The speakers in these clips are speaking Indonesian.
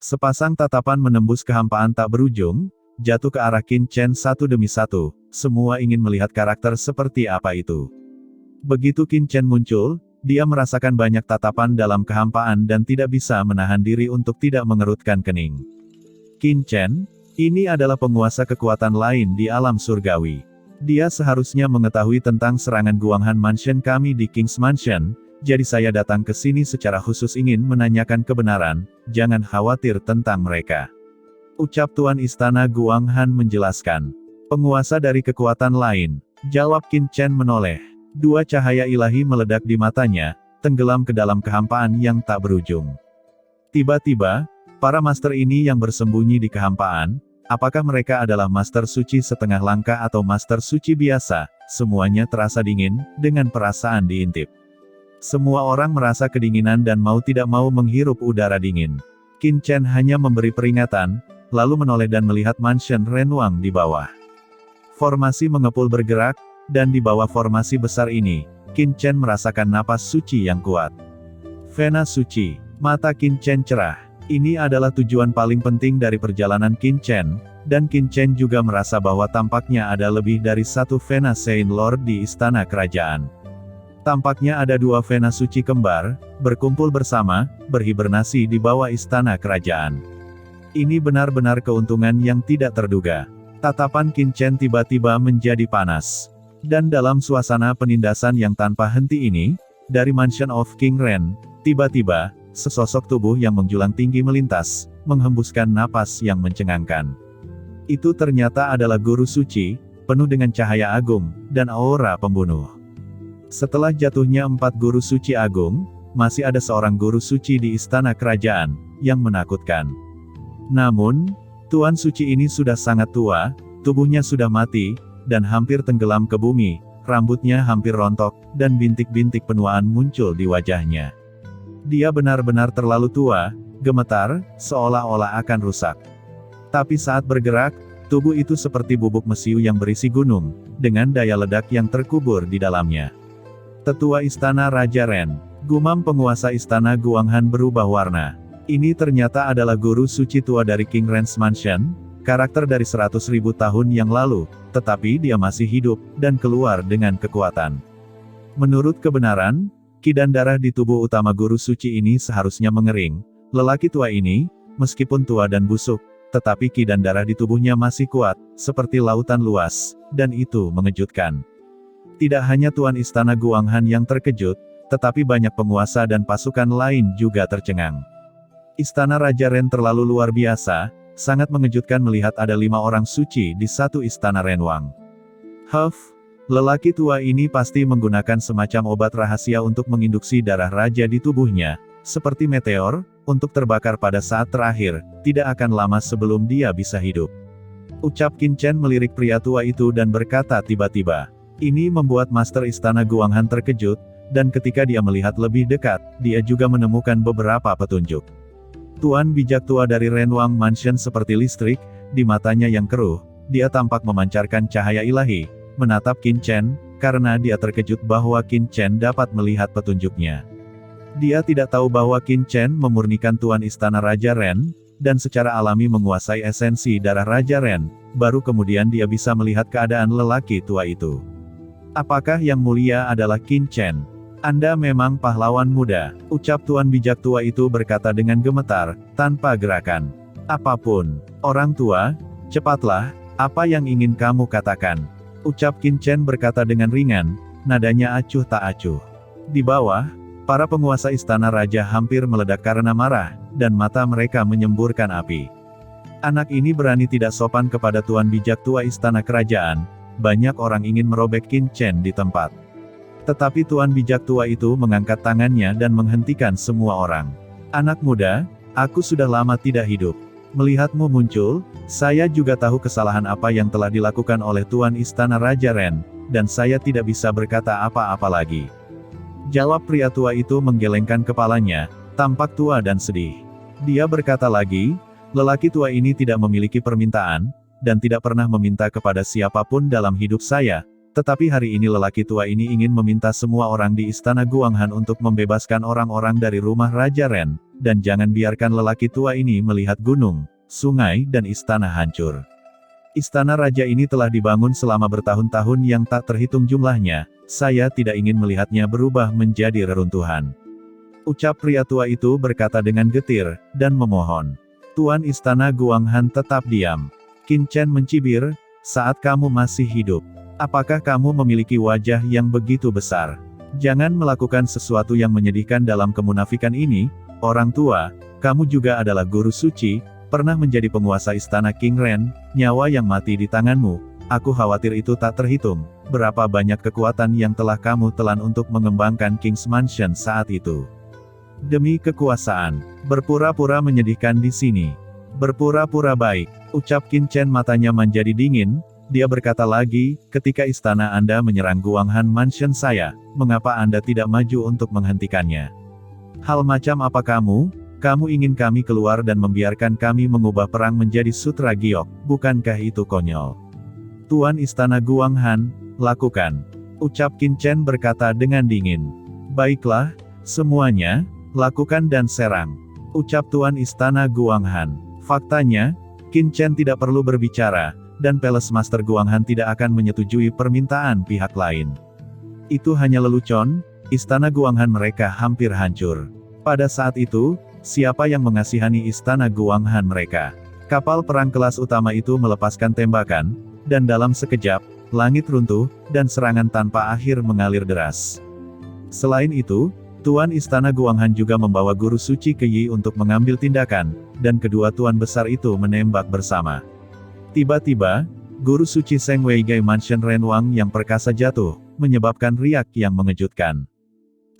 Sepasang tatapan menembus kehampaan tak berujung, jatuh ke arah Qin Chen satu demi satu, semua ingin melihat karakter seperti apa itu. Begitu Qin Chen muncul, dia merasakan banyak tatapan dalam kehampaan dan tidak bisa menahan diri untuk tidak mengerutkan kening. Qin Chen, ini adalah penguasa kekuatan lain di alam surgawi. Dia seharusnya mengetahui tentang serangan Guanghan Mansion kami di King's Mansion. Jadi saya datang ke sini secara khusus ingin menanyakan kebenaran, jangan khawatir tentang mereka. Ucap Tuan Istana Guanghan menjelaskan. Penguasa dari kekuatan lain, jawab Qin Chen menoleh. Dua cahaya ilahi meledak di matanya, tenggelam ke dalam kehampaan yang tak berujung. Tiba-tiba, para master ini yang bersembunyi di kehampaan, apakah mereka adalah master suci setengah langkah atau master suci biasa, semuanya terasa dingin, dengan perasaan diintip. Semua orang merasa kedinginan dan mau tidak mau menghirup udara dingin. Qin Chen hanya memberi peringatan, lalu menoleh dan melihat mansion Renwang di bawah. Formasi mengepul bergerak, dan di bawah formasi besar ini, Qin Chen merasakan napas suci yang kuat. Vena suci, mata Qin Chen cerah. Ini adalah tujuan paling penting dari perjalanan Qin Chen, dan Qin Chen juga merasa bahwa tampaknya ada lebih dari satu Vena Saint Lord di istana kerajaan. Tampaknya ada dua Vena suci kembar, berkumpul bersama, berhibernasi di bawah istana kerajaan. Ini benar-benar keuntungan yang tidak terduga. Tatapan Qin Chen tiba-tiba menjadi panas. Dan dalam suasana penindasan yang tanpa henti ini, dari Mansion of King Ren, tiba-tiba, sesosok tubuh yang menjulang tinggi melintas, menghembuskan napas yang mencengangkan. Itu ternyata adalah guru suci, penuh dengan cahaya agung, dan aura pembunuh. Setelah jatuhnya 4 guru suci agung, masih ada seorang guru suci di istana kerajaan, yang menakutkan. Namun, Tuan Suci ini sudah sangat tua, tubuhnya sudah mati, dan hampir tenggelam ke bumi, rambutnya hampir rontok, dan bintik-bintik penuaan muncul di wajahnya. Dia benar-benar terlalu tua, gemetar, seolah-olah akan rusak. Tapi saat bergerak, tubuh itu seperti bubuk mesiu yang berisi gunung, dengan daya ledak yang terkubur di dalamnya. Tetua Istana Raja Ren, gumam penguasa Istana Guanghan berubah warna. Ini ternyata adalah guru suci tua dari King Ren's Mansion, karakter dari 100.000 tahun yang lalu, tetapi dia masih hidup, dan keluar dengan kekuatan. Menurut kebenaran, ki dan darah di tubuh utama guru suci ini seharusnya mengering. Lelaki tua ini, meskipun tua dan busuk, tetapi ki dan darah di tubuhnya masih kuat, seperti lautan luas, dan itu mengejutkan. Tidak hanya Tuan Istana Guanghan yang terkejut, tetapi banyak penguasa dan pasukan lain juga tercengang. Istana Raja Ren terlalu luar biasa, sangat mengejutkan melihat ada 5 orang suci di satu istana Renwang. Lelaki tua ini pasti menggunakan semacam obat rahasia untuk menginduksi darah raja di tubuhnya, seperti meteor, untuk terbakar pada saat terakhir, tidak akan lama sebelum dia bisa hidup. Ucap Qin Chen melirik pria tua itu dan berkata tiba-tiba. Ini membuat Master Istana Guanghan terkejut, dan ketika dia melihat lebih dekat, dia juga menemukan beberapa petunjuk. Tuan bijak tua dari Renwang Mansion seperti listrik, di matanya yang keruh, dia tampak memancarkan cahaya ilahi, menatap Qin Chen, karena dia terkejut bahwa Qin Chen dapat melihat petunjuknya. Dia tidak tahu bahwa Qin Chen memurnikan Tuan Istana Raja Ren, dan secara alami menguasai esensi darah Raja Ren, baru kemudian dia bisa melihat keadaan lelaki tua itu. Apakah yang mulia adalah Qin Chen? Anda memang pahlawan muda, ucap Tuan bijak tua itu berkata dengan gemetar, tanpa gerakan. Apapun, orang tua, cepatlah, apa yang ingin kamu katakan? Ucap Qin Chen berkata dengan ringan, nadanya acuh tak acuh. Di bawah, para penguasa istana raja hampir meledak karena marah, dan mata mereka menyemburkan api. Anak ini berani tidak sopan kepada Tuan bijak tua istana kerajaan. Banyak orang ingin merobek Qin Chen di tempat. Tetapi Tuan bijak tua itu mengangkat tangannya dan menghentikan semua orang. Anak muda, aku sudah lama tidak hidup. Melihatmu muncul, saya juga tahu kesalahan apa yang telah dilakukan oleh Tuan Istana Raja Ren, dan saya tidak bisa berkata apa-apa lagi. Jawab pria tua itu menggelengkan kepalanya, tampak tua dan sedih. Dia berkata lagi, lelaki tua ini tidak memiliki permintaan, dan tidak pernah meminta kepada siapapun dalam hidup saya, Tetapi hari ini lelaki tua ini ingin meminta semua orang di istana Guanghan untuk membebaskan orang-orang dari rumah Raja Ren, dan jangan biarkan lelaki tua ini melihat gunung, sungai dan istana hancur. Istana raja ini telah dibangun selama bertahun-tahun yang tak terhitung jumlahnya, saya tidak ingin melihatnya berubah menjadi reruntuhan. Ucap pria tua itu berkata dengan getir, dan memohon. Tuan istana Guanghan tetap diam. Qin Chen mencibir, saat kamu masih hidup. Apakah kamu memiliki wajah yang begitu besar? Jangan melakukan sesuatu yang menyedihkan dalam kemunafikan ini, orang tua, kamu juga adalah guru suci, pernah menjadi penguasa istana King Ren, nyawa yang mati di tanganmu, aku khawatir itu tak terhitung, berapa banyak kekuatan yang telah kamu telan untuk mengembangkan King's Mansion saat itu. Demi kekuasaan, berpura-pura menyedihkan di sini. Berpura-pura baik, ucap Qin Chen matanya menjadi dingin, dia berkata lagi, ketika istana Anda menyerang Guanghan Mansion saya, mengapa Anda tidak maju untuk menghentikannya? Hal macam apa kamu? Kamu ingin kami keluar dan membiarkan kami mengubah perang menjadi sutra giok, bukankah itu konyol? Tuan istana Guanghan, lakukan. Ucap Qin Chen berkata dengan dingin. Baiklah, semuanya, lakukan dan serang. Ucap Tuan istana Guanghan. Faktanya, Qin Chen tidak perlu berbicara, dan Palace Master Guanghan tidak akan menyetujui permintaan pihak lain. Itu hanya lelucon, istana Guanghan mereka hampir hancur. Pada saat itu, siapa yang mengasihani istana Guanghan mereka? Kapal perang kelas utama itu melepaskan tembakan, dan dalam sekejap, langit runtuh, dan serangan tanpa akhir mengalir deras. Selain itu, Tuan istana Guanghan juga membawa guru suci ke Yi untuk mengambil tindakan, dan kedua tuan besar itu menembak bersama. Tiba-tiba, guru suci Seng Weigai Mansion Renwang yang perkasa jatuh, menyebabkan riak yang mengejutkan.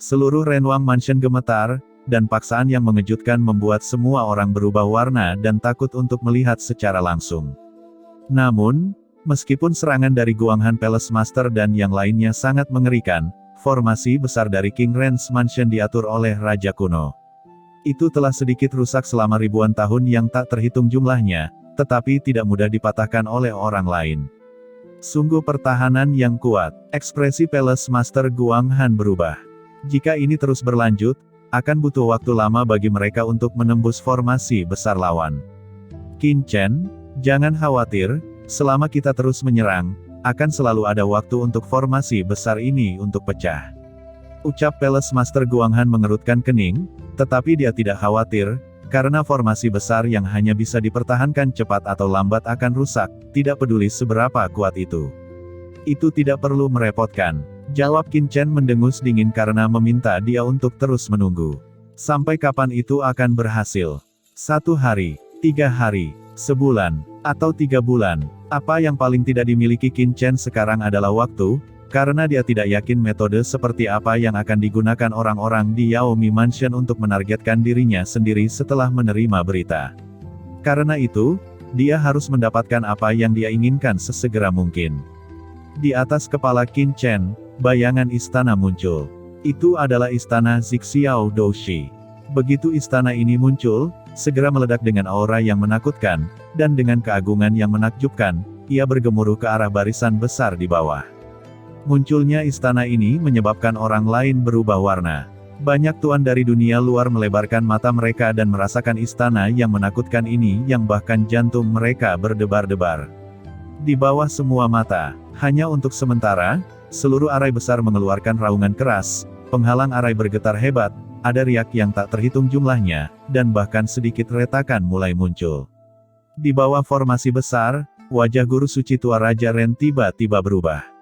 Seluruh Renwang Mansion gemetar, dan paksaan yang mengejutkan membuat semua orang berubah warna dan takut untuk melihat secara langsung. Namun, meskipun serangan dari Guanghan Palace Master dan yang lainnya sangat mengerikan, formasi besar dari King Ren's Mansion diatur oleh Raja Kuno. Itu telah sedikit rusak selama ribuan tahun yang tak terhitung jumlahnya, tetapi tidak mudah dipatahkan oleh orang lain. Sungguh pertahanan yang kuat. Ekspresi Palace Master Guanghan berubah. Jika ini terus berlanjut, akan butuh waktu lama bagi mereka untuk menembus formasi besar lawan. Qin Chen, jangan khawatir, selama kita terus menyerang, akan selalu ada waktu untuk formasi besar ini untuk pecah. Ucap Palace Master Guanghan mengerutkan kening, tetapi dia tidak khawatir, karena formasi besar yang hanya bisa dipertahankan cepat atau lambat akan rusak, tidak peduli seberapa kuat itu. Itu tidak perlu merepotkan. Jawab Qin Chen mendengus dingin karena meminta dia untuk terus menunggu. Sampai kapan itu akan berhasil? 1 hari, 3 hari, sebulan, atau 3 bulan. Apa yang paling tidak dimiliki Qin Chen sekarang adalah waktu, karena dia tidak yakin metode seperti apa yang akan digunakan orang-orang di Yaomi Mansion untuk menargetkan dirinya sendiri setelah menerima berita. Karena itu, dia harus mendapatkan apa yang dia inginkan sesegera mungkin. Di atas kepala Qin Chen, bayangan istana muncul. Itu adalah istana Zixiao Doushi. Begitu istana ini muncul, segera meledak dengan aura yang menakutkan, dan dengan keagungan yang menakjubkan, ia bergemuruh ke arah barisan besar di bawah. Munculnya istana ini menyebabkan orang lain berubah warna. Banyak tuan dari dunia luar melebarkan mata mereka dan merasakan istana yang menakutkan ini yang bahkan jantung mereka berdebar-debar. Di bawah semua mata, hanya untuk sementara, seluruh arai besar mengeluarkan raungan keras, penghalang arai bergetar hebat, ada riak yang tak terhitung jumlahnya, dan bahkan sedikit retakan mulai muncul. Di bawah formasi besar, wajah guru suci tua Raja Ren tiba-tiba berubah.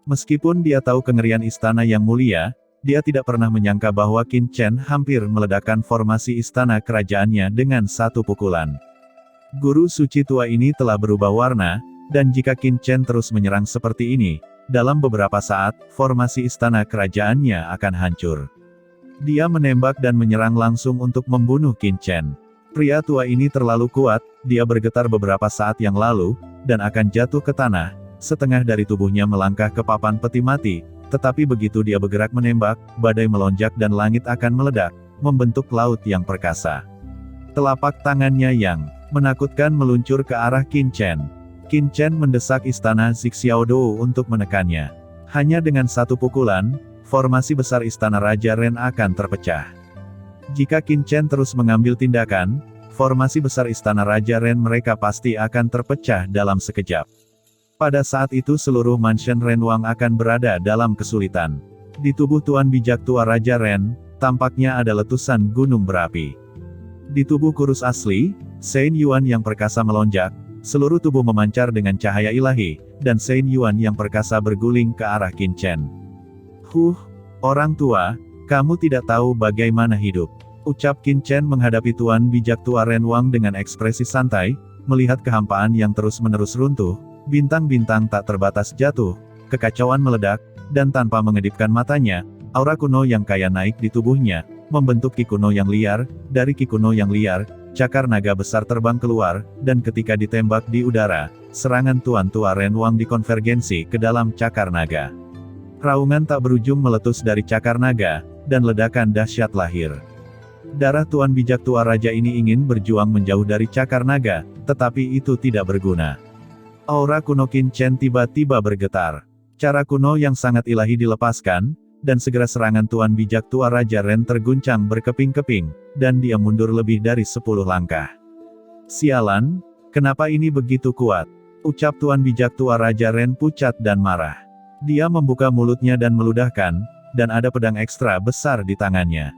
Meskipun dia tahu kengerian istana yang mulia, dia tidak pernah menyangka bahwa Qin Chen hampir meledakkan formasi istana kerajaannya dengan satu pukulan. Guru suci tua ini telah berubah warna, dan jika Qin Chen terus menyerang seperti ini, dalam beberapa saat, formasi istana kerajaannya akan hancur. Dia menembak dan menyerang langsung untuk membunuh Qin Chen. Pria tua ini terlalu kuat, dia bergetar beberapa saat yang lalu, dan akan jatuh ke tanah. Setengah dari tubuhnya melangkah ke papan peti mati, tetapi begitu dia bergerak menembak, badai melonjak dan langit akan meledak, membentuk laut yang perkasa. Telapak tangannya yang menakutkan meluncur ke arah Qin Chen. Qin Chen mendesak istana Xixiaodou untuk menekannya. Hanya dengan satu pukulan, formasi besar istana Raja Ren akan terpecah. Jika Qin Chen terus mengambil tindakan, formasi besar istana Raja Ren mereka pasti akan terpecah dalam sekejap. Pada saat itu seluruh mansion Renwang akan berada dalam kesulitan. Di tubuh Tuan Bijak Tua Raja Ren, tampaknya ada letusan gunung berapi. Di tubuh kurus asli, Saint Yuan yang perkasa melonjak, seluruh tubuh memancar dengan cahaya ilahi, dan Saint Yuan yang perkasa berguling ke arah Qin Chen. Orang tua, kamu tidak tahu bagaimana hidup. Ucap Qin Chen menghadapi Tuan Bijak Tua Renwang dengan ekspresi santai, melihat kehampaan yang terus-menerus runtuh, bintang-bintang tak terbatas jatuh, kekacauan meledak, dan tanpa mengedipkan matanya, aura kuno yang kaya naik di tubuhnya, membentuk ki kuno yang liar, dari ki kuno yang liar, cakar naga besar terbang keluar, dan ketika ditembak di udara, serangan Tuan Tua Renwang dikonvergensi ke dalam cakar naga. Raungan tak berujung meletus dari cakar naga, dan ledakan dahsyat lahir. Darah Tuan Bijak Tua Raja ini ingin berjuang menjauh dari cakar naga, tetapi itu tidak berguna. Aura kuno Qin Chen tiba-tiba bergetar. Cara kuno yang sangat ilahi dilepaskan, dan segera serangan Tuan Bijak Tua Raja Ren terguncang berkeping-keping, dan dia mundur lebih dari 10 langkah. Sialan, kenapa ini begitu kuat? Ucap Tuan Bijak Tua Raja Ren pucat dan marah. Dia membuka mulutnya dan meludahkan, dan ada pedang ekstra besar di tangannya.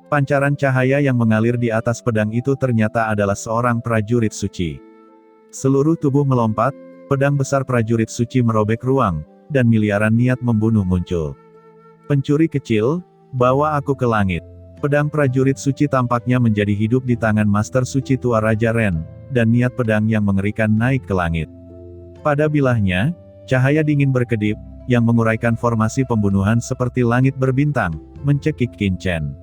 Pancaran cahaya yang mengalir di atas pedang itu ternyata adalah seorang prajurit suci. Seluruh tubuh melompat, pedang besar prajurit suci merobek ruang, dan miliaran niat membunuh muncul. Pencuri kecil, bawa aku ke langit. Pedang prajurit suci tampaknya menjadi hidup di tangan Master Suci Tua Raja Ren, dan niat pedang yang mengerikan naik ke langit. Pada bilahnya, cahaya dingin berkedip, yang menguraikan formasi pembunuhan seperti langit berbintang, mencekik Qin Chen.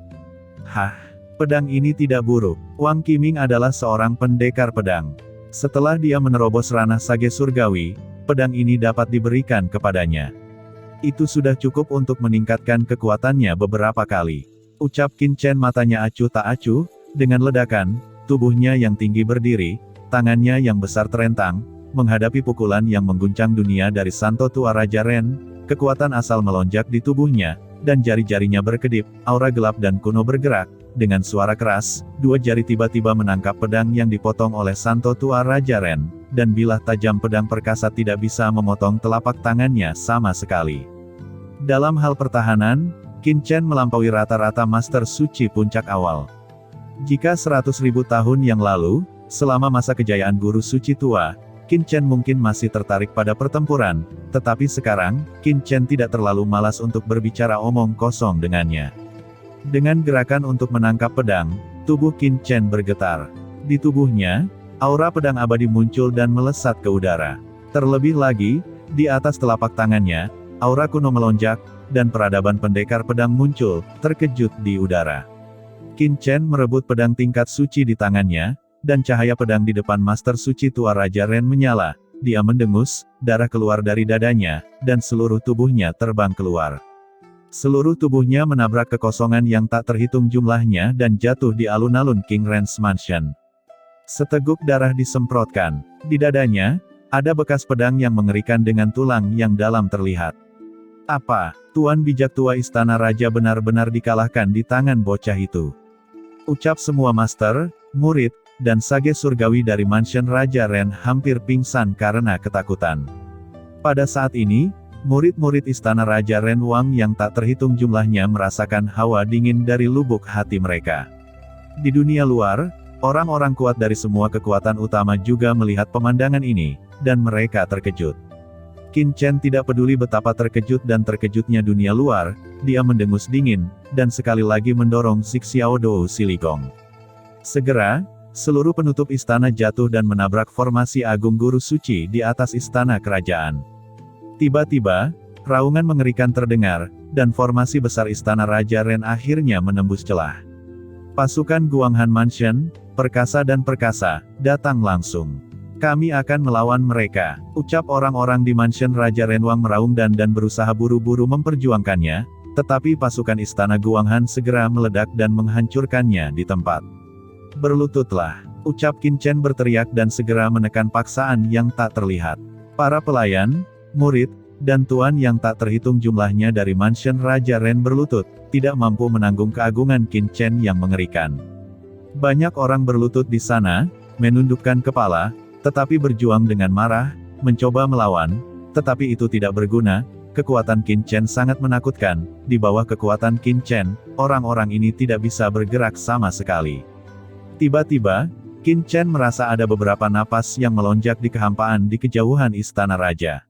Pedang ini tidak buruk. Wang Qiming adalah seorang pendekar pedang. Setelah dia menerobos ranah sage surgawi, pedang ini dapat diberikan kepadanya. Itu sudah cukup untuk meningkatkan kekuatannya beberapa kali. Ucap Qin Chen matanya acuh tak acuh, dengan ledakan, tubuhnya yang tinggi berdiri, tangannya yang besar terentang, menghadapi pukulan yang mengguncang dunia dari Santo Tua Raja Ren, kekuatan asal melonjak di tubuhnya, dan jari-jarinya berkedip, aura gelap dan kuno bergerak, dengan suara keras, dua jari tiba-tiba menangkap pedang yang dipotong oleh Santo Tua Raja Ren, dan bilah tajam pedang perkasa tidak bisa memotong telapak tangannya sama sekali. Dalam hal pertahanan, Qin Chen melampaui rata-rata Master Suci puncak awal. Jika 100.000 tahun yang lalu, selama masa kejayaan Guru Suci Tua, Qin Chen mungkin masih tertarik pada pertempuran, tetapi sekarang, Qin Chen tidak terlalu malas untuk berbicara omong kosong dengannya. Dengan gerakan untuk menangkap pedang, tubuh Qin Chen bergetar. Di tubuhnya, aura pedang abadi muncul dan melesat ke udara. Terlebih lagi, di atas telapak tangannya, aura kuno melonjak, dan peradaban pendekar pedang muncul, terkejut di udara. Qin Chen merebut pedang tingkat suci di tangannya, dan cahaya pedang di depan Master Suci Tua Raja Ren menyala, dia mendengus, darah keluar dari dadanya, dan seluruh tubuhnya terbang keluar. Seluruh tubuhnya menabrak kekosongan yang tak terhitung jumlahnya dan jatuh di alun-alun King Ren's Mansion. Seteguk darah disemprotkan. Di dadanya, ada bekas pedang yang mengerikan dengan tulang yang dalam terlihat. Apa, Tuan Bijak Tua Istana Raja benar-benar dikalahkan di tangan bocah itu? Ucap semua master, murid, dan sage surgawi dari Mansion Raja Ren hampir pingsan karena ketakutan. Pada saat ini, murid-murid Istana Raja Ren Wang yang tak terhitung jumlahnya merasakan hawa dingin dari lubuk hati mereka. Di dunia luar, orang-orang kuat dari semua kekuatan utama juga melihat pemandangan ini, dan mereka terkejut. Qin Chen tidak peduli betapa terkejut dan terkejutnya dunia luar, dia mendengus dingin, dan sekali lagi mendorong Xixiaodou Siligong. Segera, seluruh penutup istana jatuh dan menabrak formasi Agung Guru Suci di atas istana kerajaan. Tiba-tiba, raungan mengerikan terdengar, dan formasi besar istana Raja Ren akhirnya menembus celah. Pasukan Guanghan Mansion, perkasa dan perkasa, datang langsung. Kami akan melawan mereka, ucap orang-orang di Mansion Raja Renwang meraung dan berusaha buru-buru memperjuangkannya, tetapi pasukan istana Guanghan segera meledak dan menghancurkannya di tempat. Berlututlah, Ucap Qin Chen berteriak dan segera menekan paksaan yang tak terlihat. Para pelayan, murid, dan tuan yang tak terhitung jumlahnya dari mansion Raja Ren berlutut, tidak mampu menanggung keagungan Qin Chen yang mengerikan. Banyak orang berlutut di sana, menundukkan kepala, tetapi berjuang dengan marah, mencoba melawan, tetapi itu tidak berguna. Kekuatan Qin Chen sangat menakutkan. Di bawah kekuatan Qin Chen, orang-orang ini tidak bisa bergerak sama sekali. Tiba-tiba, Qin Chen merasa ada beberapa napas yang melonjak di kehampaan di kejauhan istana raja.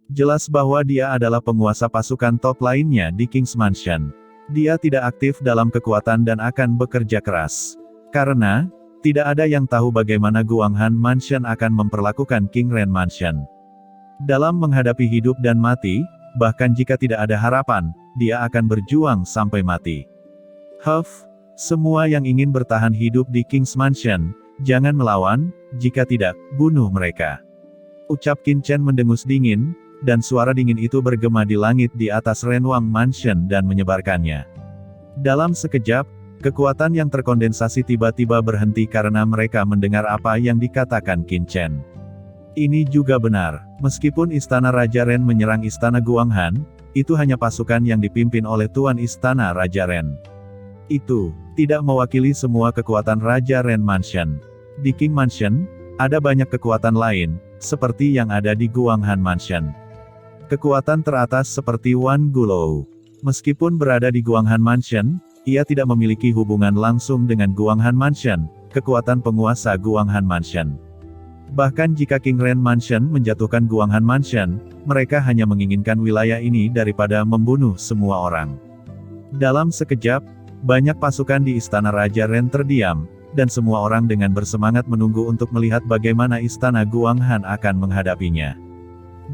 Jelas bahwa dia adalah penguasa pasukan top lainnya di King's Mansion. Dia tidak aktif dalam kekuatan dan akan bekerja keras. Karena, tidak ada yang tahu bagaimana Guanghan Mansion akan memperlakukan King Ren Mansion. Dalam menghadapi hidup dan mati, bahkan jika tidak ada harapan, dia akan berjuang sampai mati. Semua yang ingin bertahan hidup di King's Mansion, jangan melawan, jika tidak, bunuh mereka. Ucap Qin Chen mendengus dingin, dan suara dingin itu bergema di langit di atas Renwang Mansion dan menyebarkannya. Dalam sekejap, kekuatan yang terkondensasi tiba-tiba berhenti karena mereka mendengar apa yang dikatakan Qin Chen. Ini juga benar, meskipun Istana Raja Ren menyerang Istana Guanghan, itu hanya pasukan yang dipimpin oleh Tuan Istana Raja Ren. Itu tidak mewakili semua kekuatan Raja Ren Mansion. Di King Mansion, ada banyak kekuatan lain, seperti yang ada di Guanghan Mansion. Kekuatan teratas seperti Wan Gulou. Meskipun berada di Guanghan Mansion, ia tidak memiliki hubungan langsung dengan Guanghan Mansion, kekuatan penguasa Guanghan Mansion. Bahkan jika King Ren Mansion menjatuhkan Guanghan Mansion, mereka hanya menginginkan wilayah ini daripada membunuh semua orang. Dalam sekejap, banyak pasukan di Istana Raja Ren terdiam, dan semua orang dengan bersemangat menunggu untuk melihat bagaimana Istana Guanghan akan menghadapinya.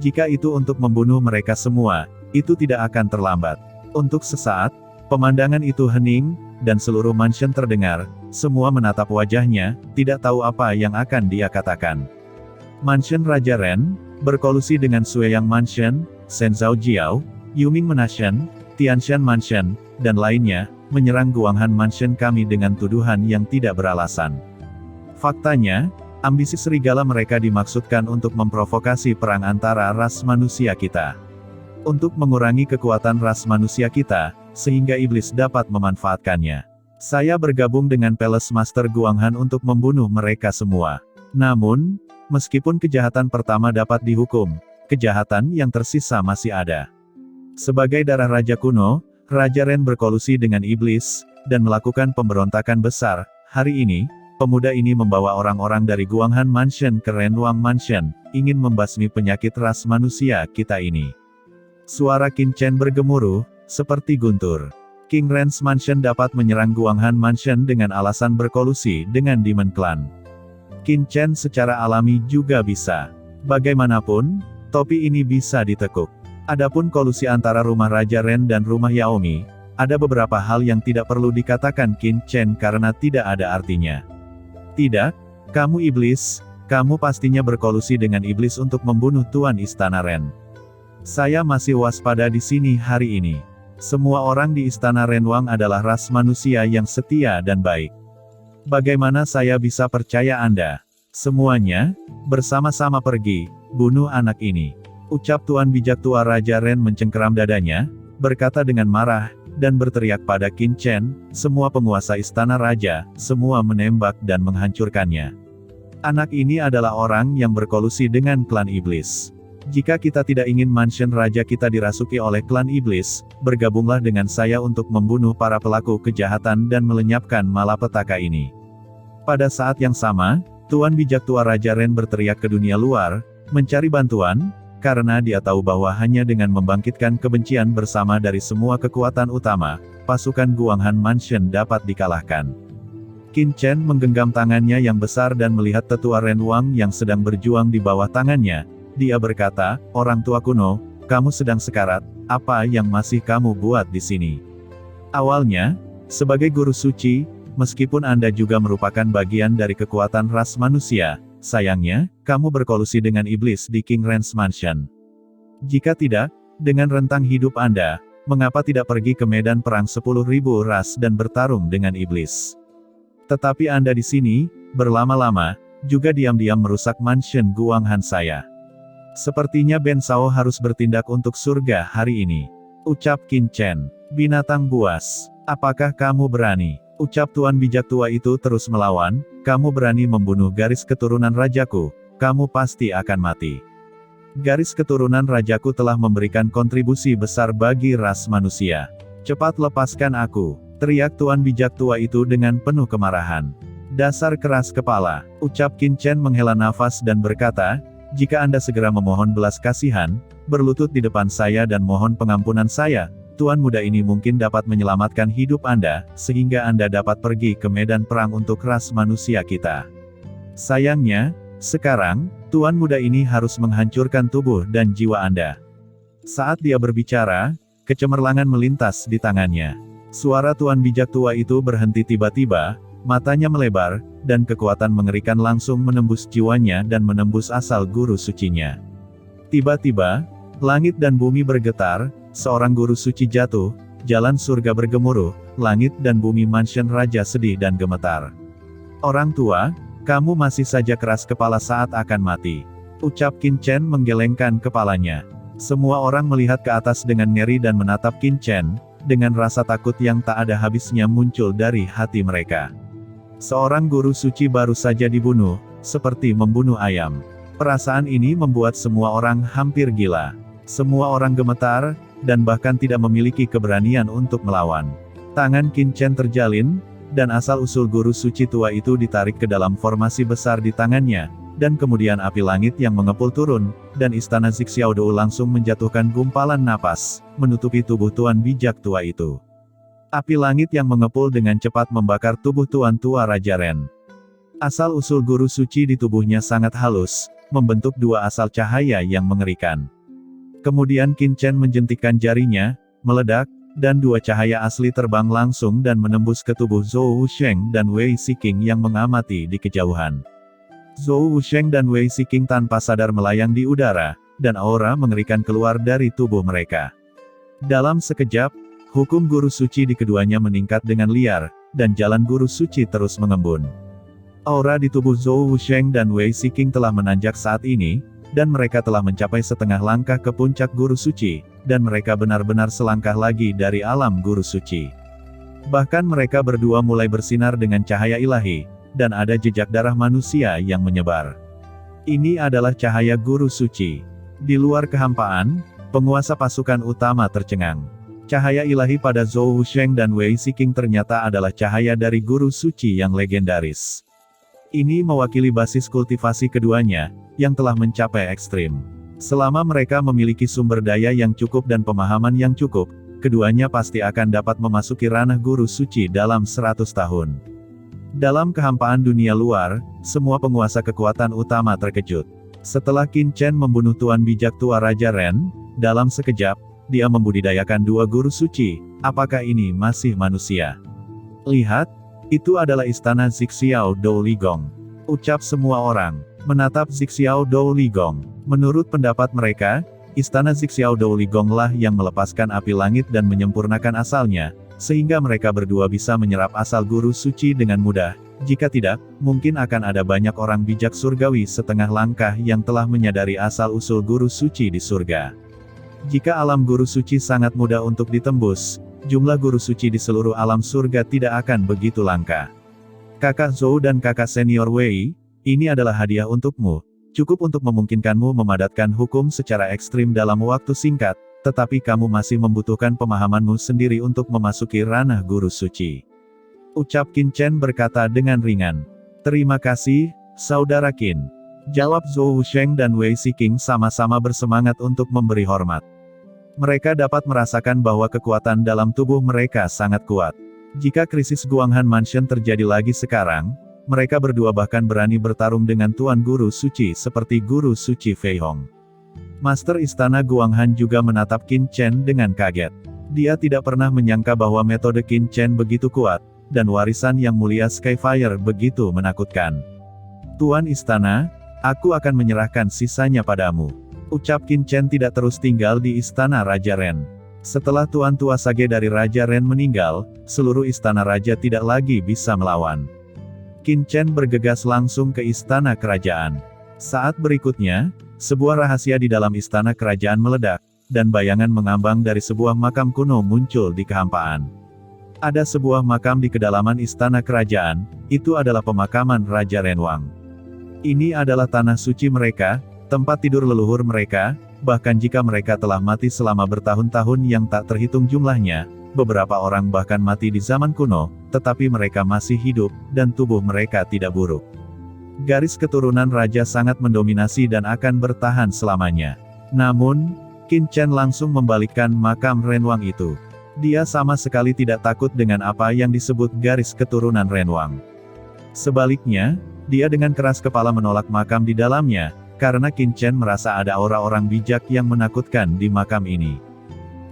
Jika itu untuk membunuh mereka semua, itu tidak akan terlambat. Untuk sesaat, pemandangan itu hening, dan seluruh mansion terdengar, semua menatap wajahnya, tidak tahu apa yang akan dia katakan. Mansion Raja Ren, berkolusi dengan Sueyang Mansion, Shenzhou Jiao, Yuming Mansion, Tianshan Mansion, dan lainnya, menyerang Guanghan Mansion kami dengan tuduhan yang tidak beralasan. Faktanya, ambisi serigala mereka dimaksudkan untuk memprovokasi perang antara ras manusia kita. Untuk mengurangi kekuatan ras manusia kita, sehingga iblis dapat memanfaatkannya. Saya bergabung dengan Palace Master Guanghan untuk membunuh mereka semua. Namun, meskipun kejahatan pertama dapat dihukum, kejahatan yang tersisa masih ada. Sebagai darah raja kuno, Raja Ren berkolusi dengan iblis, dan melakukan pemberontakan besar. Hari ini, pemuda ini membawa orang-orang dari Guanghan Mansion ke Renwang Mansion, ingin membasmi penyakit ras manusia kita ini. Suara Qin Chen bergemuruh, seperti guntur. King Ren's Mansion dapat menyerang Guanghan Mansion dengan alasan berkolusi dengan Demon Clan. Qin Chen secara alami juga bisa. Bagaimanapun, topi ini bisa ditekuk. Adapun kolusi antara rumah Raja Ren dan rumah Yaomi, ada beberapa hal yang tidak perlu dikatakan Qin Chen karena tidak ada artinya. Tidak, kamu iblis, kamu pastinya berkolusi dengan iblis untuk membunuh Tuan Istana Ren. Saya masih waspada di sini hari ini. Semua orang di Istana Renwang adalah ras manusia yang setia dan baik. Bagaimana saya bisa percaya Anda? Semuanya, bersama-sama pergi, bunuh anak ini. Ucap Tuan Bijak Tua Raja Ren mencengkeram dadanya, berkata dengan marah, dan berteriak pada Qin Chen, semua penguasa Istana Raja, semua menembak dan menghancurkannya. Anak ini adalah orang yang berkolusi dengan klan iblis. Jika kita tidak ingin mansion raja kita dirasuki oleh klan iblis, bergabunglah dengan saya untuk membunuh para pelaku kejahatan dan melenyapkan malapetaka ini. Pada saat yang sama, Tuan Bijak Tua Raja Ren berteriak ke dunia luar, mencari bantuan, karena dia tahu bahwa hanya dengan membangkitkan kebencian bersama dari semua kekuatan utama, pasukan Guanghan Mansion dapat dikalahkan. Qin Chen menggenggam tangannya yang besar dan melihat tetua Renwang yang sedang berjuang di bawah tangannya. Dia berkata, orang tua kuno, kamu sedang sekarat, apa yang masih kamu buat di sini? Awalnya, sebagai guru suci, meskipun Anda juga merupakan bagian dari kekuatan ras manusia, sayangnya, kamu berkolusi dengan iblis di King Ren's Mansion. Jika tidak, dengan rentang hidup Anda, mengapa tidak pergi ke medan perang 10.000 ras dan bertarung dengan iblis? Tetapi Anda di sini, berlama-lama, juga diam-diam merusak mansion Guanghan saya. Sepertinya Ben Shao harus bertindak untuk surga hari ini. Ucap Qin Chen. Binatang buas. Apakah kamu berani? Ucap Tuan bijak tua itu terus melawan, kamu berani membunuh garis keturunan rajaku, kamu pasti akan mati. Garis keturunan rajaku telah memberikan kontribusi besar bagi ras manusia. Cepat lepaskan aku, teriak Tuan bijak tua itu dengan penuh kemarahan. Dasar keras kepala, ucap Qin Chen menghela nafas dan berkata, jika Anda segera memohon belas kasihan, berlutut di depan saya dan mohon pengampunan saya, Tuan muda ini mungkin dapat menyelamatkan hidup Anda, sehingga Anda dapat pergi ke medan perang untuk ras manusia kita. Sayangnya, sekarang, Tuan muda ini harus menghancurkan tubuh dan jiwa Anda. Saat dia berbicara, kecemerlangan melintas di tangannya. Suara Tuan bijak tua itu berhenti tiba-tiba, matanya melebar, dan kekuatan mengerikan langsung menembus jiwanya dan menembus asal guru sucinya. Tiba-tiba, langit dan bumi bergetar, seorang guru suci jatuh, jalan surga bergemuruh, langit dan bumi mansion raja sedih dan gemetar. Orang tua, kamu masih saja keras kepala saat akan mati. Ucap Qin Chen menggelengkan kepalanya. Semua orang melihat ke atas dengan ngeri dan menatap Qin Chen, dengan rasa takut yang tak ada habisnya muncul dari hati mereka. Seorang guru suci baru saja dibunuh, seperti membunuh ayam. Perasaan ini membuat semua orang hampir gila. Semua orang gemetar, dan bahkan tidak memiliki keberanian untuk melawan. Tangan Qin Chen terjalin, dan asal-usul guru suci tua itu ditarik ke dalam formasi besar di tangannya, dan kemudian api langit yang mengepul turun, dan istana Zixiaodou langsung menjatuhkan gumpalan napas, menutupi tubuh Tuan bijak tua itu. Api langit yang mengepul dengan cepat membakar tubuh Tuan tua Raja Ren. Asal-usul guru suci di tubuhnya sangat halus, membentuk dua asal cahaya yang mengerikan. Kemudian Qin Chen menjentikkan jarinya, meledak, dan dua cahaya asli terbang langsung dan menembus ke tubuh Zhou Wusheng dan Wei Siqing yang mengamati di kejauhan. Zhou Wusheng dan Wei Siqing tanpa sadar melayang di udara, dan aura mengerikan keluar dari tubuh mereka. Dalam sekejap, hukum guru suci di keduanya meningkat dengan liar, dan jalan guru suci terus mengembun. Aura di tubuh Zhou Wusheng dan Wei Siqing telah menanjak saat ini, dan mereka telah mencapai setengah langkah ke puncak guru suci, dan mereka benar-benar selangkah lagi dari alam guru suci. Bahkan mereka berdua mulai bersinar dengan cahaya ilahi, dan ada jejak darah manusia yang menyebar. Ini adalah cahaya guru suci. Di luar kehampaan, penguasa pasukan utama tercengang. Cahaya ilahi pada Zhou Wusheng dan Wei Siqing ternyata adalah cahaya dari guru suci yang legendaris. Ini mewakili basis kultivasi keduanya, yang telah mencapai ekstrim. Selama mereka memiliki sumber daya yang cukup dan pemahaman yang cukup, keduanya pasti akan dapat memasuki ranah guru suci dalam 100 tahun. Dalam kehampaan dunia luar, semua penguasa kekuatan utama terkejut. Setelah Qin Chen membunuh Tuan bijak tua Raja Ren, dalam sekejap, dia membudidayakan dua guru suci, apakah ini masih manusia? Lihat, itu adalah istana Zixiaodou Ligong. Ucap semua orang, menatap Zixiaodou Ligong. Menurut pendapat mereka, istana Zixiaodou Ligong lah yang melepaskan api langit dan menyempurnakan asalnya, sehingga mereka berdua bisa menyerap asal guru suci dengan mudah. Jika tidak, mungkin akan ada banyak orang bijak surgawi setengah langkah yang telah menyadari asal-usul guru suci di surga. Jika alam guru suci sangat mudah untuk ditembus, jumlah guru suci di seluruh alam surga tidak akan begitu langka. Kakak Zhou dan kakak senior Wei, ini adalah hadiah untukmu. Cukup untuk memungkinkanmu memadatkan hukum secara ekstrim dalam waktu singkat, tetapi kamu masih membutuhkan pemahamanmu sendiri untuk memasuki ranah guru suci. Ucap Qin Chen berkata dengan ringan. Terima kasih, Saudara Qin. Jawab Zhou Wusheng dan Wei Siqing sama-sama bersemangat untuk memberi hormat. Mereka dapat merasakan bahwa kekuatan dalam tubuh mereka sangat kuat. Jika krisis Guanghan Mansion terjadi lagi sekarang, mereka berdua bahkan berani bertarung dengan Tuan Guru Suci seperti Guru Suci Fei Hong. Master Istana Guanghan juga menatap Qin Chen dengan kaget. Dia tidak pernah menyangka bahwa metode Qin Chen begitu kuat, dan warisan yang mulia Skyfire begitu menakutkan. Tuan Istana, aku akan menyerahkan sisanya padamu. Ucap Qin Chen tidak terus tinggal di Istana Raja Ren. Setelah Tuan Tua Sage dari Raja Ren meninggal, seluruh Istana Raja tidak lagi bisa melawan. Qin Chen bergegas langsung ke istana kerajaan. Saat berikutnya, sebuah rahasia di dalam istana kerajaan meledak, dan bayangan mengambang dari sebuah makam kuno muncul di kehampaan. Ada sebuah makam di kedalaman istana kerajaan, itu adalah pemakaman Raja Renwang. Ini adalah tanah suci mereka, tempat tidur leluhur mereka, bahkan jika mereka telah mati selama bertahun-tahun yang tak terhitung jumlahnya, beberapa orang bahkan mati di zaman kuno, tetapi mereka masih hidup, dan tubuh mereka tidak buruk. Garis keturunan raja sangat mendominasi dan akan bertahan selamanya. Namun, Qin Chen langsung membalikkan makam Renwang itu. Dia sama sekali tidak takut dengan apa yang disebut garis keturunan Renwang. Sebaliknya, dia dengan keras kepala menolak makam di dalamnya, karena Qin Chen merasa ada aura orang bijak yang menakutkan di makam ini.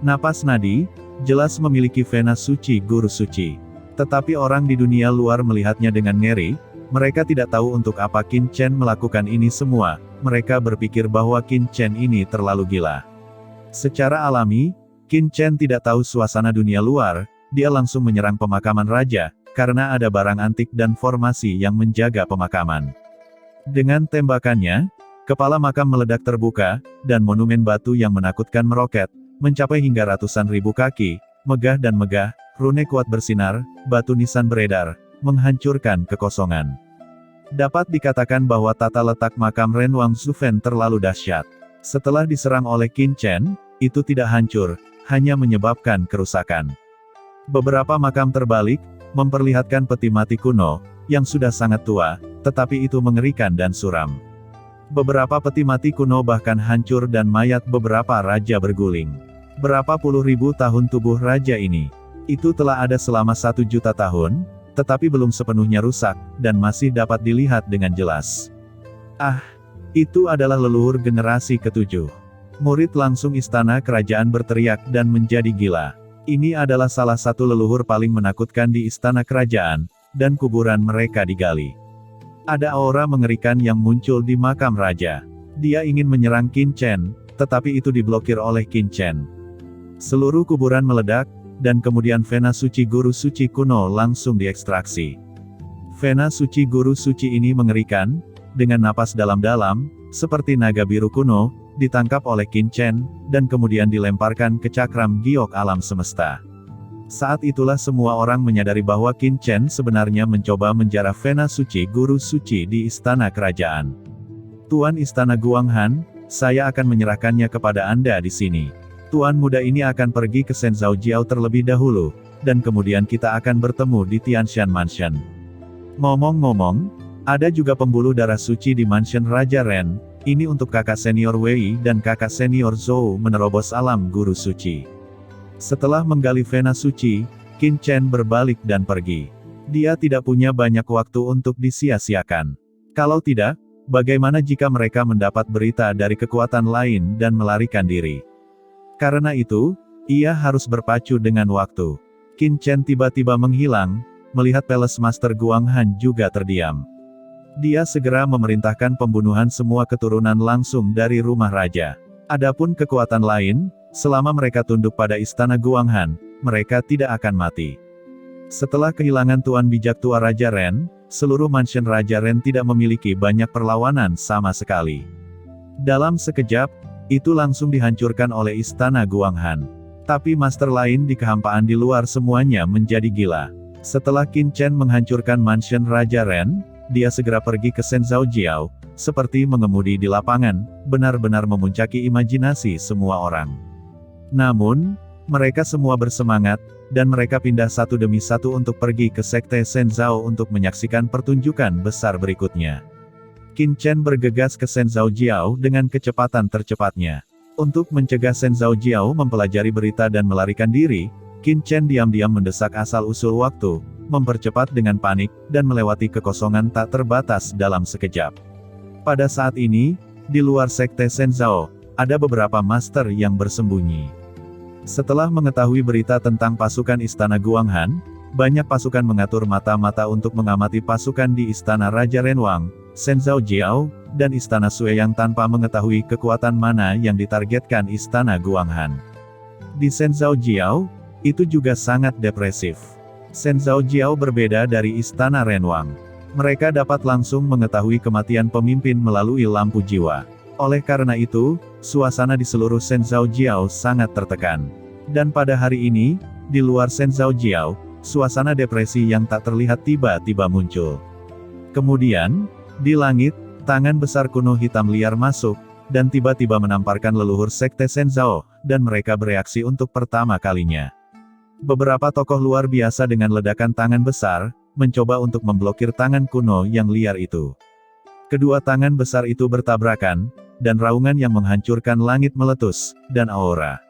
Napas Nadi, jelas memiliki vena suci guru suci. Tetapi orang di dunia luar melihatnya dengan ngeri, mereka tidak tahu untuk apa Qin Chen melakukan ini semua, mereka berpikir bahwa Qin Chen ini terlalu gila. Secara alami, Qin Chen tidak tahu suasana dunia luar, dia langsung menyerang pemakaman raja, karena ada barang antik dan formasi yang menjaga pemakaman. Dengan tembakannya, kepala makam meledak terbuka, dan monumen batu yang menakutkan meroket, mencapai hingga ratusan ribu kaki, megah dan megah, rune kuat bersinar, batu nisan beredar, menghancurkan kekosongan. Dapat dikatakan bahwa tata letak makam Renwang Zhufen terlalu dahsyat. Setelah diserang oleh Qin Chen, itu tidak hancur, hanya menyebabkan kerusakan. Beberapa makam terbalik, memperlihatkan peti mati kuno, yang sudah sangat tua, tetapi itu mengerikan dan suram. Beberapa peti mati kuno bahkan hancur dan mayat beberapa raja berguling. Berapa puluh ribu tahun tubuh raja ini? Itu telah ada selama 1 juta tahun, tetapi belum sepenuhnya rusak, dan masih dapat dilihat dengan jelas. Ah, itu adalah leluhur generasi ke-7. Murid langsung istana kerajaan berteriak dan menjadi gila. Ini adalah salah satu leluhur paling menakutkan di istana kerajaan, dan kuburan mereka digali. Ada aura mengerikan yang muncul di makam raja. Dia ingin menyerang Qin Chen, tetapi itu diblokir oleh Qin Chen. Seluruh kuburan meledak, dan kemudian vena suci guru suci kuno langsung diekstraksi. Vena suci guru suci ini mengerikan, dengan napas dalam-dalam, seperti naga biru kuno, ditangkap oleh Qin Chen, dan kemudian dilemparkan ke cakram giok alam semesta. Saat itulah semua orang menyadari bahwa Qin Chen sebenarnya mencoba menjarah vena suci guru suci di istana kerajaan. Tuan Istana Guanghan, saya akan menyerahkannya kepada Anda di sini. Tuan muda ini akan pergi ke Shenzhou Jiao terlebih dahulu, dan kemudian kita akan bertemu di Tianshan Mansion. Ngomong-ngomong, ada juga pembuluh darah suci di Mansion Raja Ren. Ini untuk kakak senior Wei dan kakak senior Zhou menerobos alam guru suci. Setelah menggali vena suci, Qin Chen berbalik dan pergi. Dia tidak punya banyak waktu untuk disia-siakan. Kalau tidak, bagaimana jika mereka mendapat berita dari kekuatan lain dan melarikan diri? Karena itu, ia harus berpacu dengan waktu. Qin Chen tiba-tiba menghilang, melihat Palace Master Guanghan juga terdiam. Dia segera memerintahkan pembunuhan semua keturunan langsung dari rumah raja. Adapun kekuatan lain, selama mereka tunduk pada istana Guanghan, mereka tidak akan mati. Setelah kehilangan Tuan Bijak Tua Raja Ren, seluruh mansion Raja Ren tidak memiliki banyak perlawanan sama sekali. Dalam sekejap, itu langsung dihancurkan oleh istana Guanghan. Tapi master lain di kehampaan di luar semuanya menjadi gila. Setelah Qin Chen menghancurkan mansion Raja Ren, dia segera pergi ke Shenzhou Jiao, seperti mengemudi di lapangan, benar-benar memuncaki imajinasi semua orang. Namun, mereka semua bersemangat, dan mereka pindah satu demi satu untuk pergi ke Sekte Shenzhou untuk menyaksikan pertunjukan besar berikutnya. Qin Chen bergegas ke Shenzhou Jiao dengan kecepatan tercepatnya. Untuk mencegah Shenzhou Jiao mempelajari berita dan melarikan diri, Qin Chen diam-diam mendesak asal-usul waktu, mempercepat dengan panik, dan melewati kekosongan tak terbatas dalam sekejap. Pada saat ini, di luar Sekte Shenzhou, ada beberapa master yang bersembunyi. Setelah mengetahui berita tentang pasukan Istana Guanghan, banyak pasukan mengatur mata-mata untuk mengamati pasukan di Istana Raja Renwang, Shenzhou Jiao, dan Istana Sueyang tanpa mengetahui kekuatan mana yang ditargetkan Istana Guanghan. Di Shenzhou Jiao, itu juga sangat depresif. Shenzhou Jiao berbeda dari Istana Renwang. Mereka dapat langsung mengetahui kematian pemimpin melalui lampu jiwa. Oleh karena itu, suasana di seluruh Shenzhoujiao sangat tertekan. Dan pada hari ini, di luar Shenzhoujiao, suasana depresi yang tak terlihat tiba-tiba muncul. Kemudian, di langit, tangan besar kuno hitam liar masuk, dan tiba-tiba menamparkan leluhur Sekte Shenzhou, dan mereka bereaksi untuk pertama kalinya. Beberapa tokoh luar biasa dengan ledakan tangan besar, mencoba untuk memblokir tangan kuno yang liar itu. Kedua tangan besar itu bertabrakan, dan raungan yang menghancurkan langit meletus, dan aura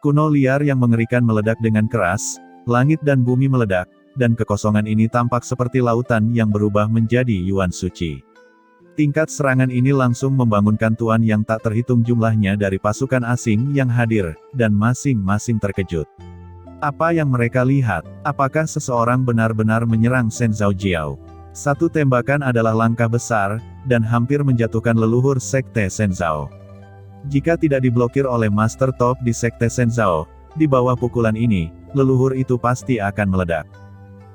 kuno liar yang mengerikan meledak dengan keras, langit dan bumi meledak, dan kekosongan ini tampak seperti lautan yang berubah menjadi Yuan Suci. Tingkat serangan ini langsung membangunkan tuan yang tak terhitung jumlahnya dari pasukan asing yang hadir, dan masing-masing terkejut. Apa yang mereka lihat? Apakah seseorang benar-benar menyerang Shenzhoujiao? Satu tembakan adalah langkah besar, dan hampir menjatuhkan leluhur Sekte Shenzhou. Jika tidak diblokir oleh Master Top di Sekte Shenzhou, di bawah pukulan ini, leluhur itu pasti akan meledak.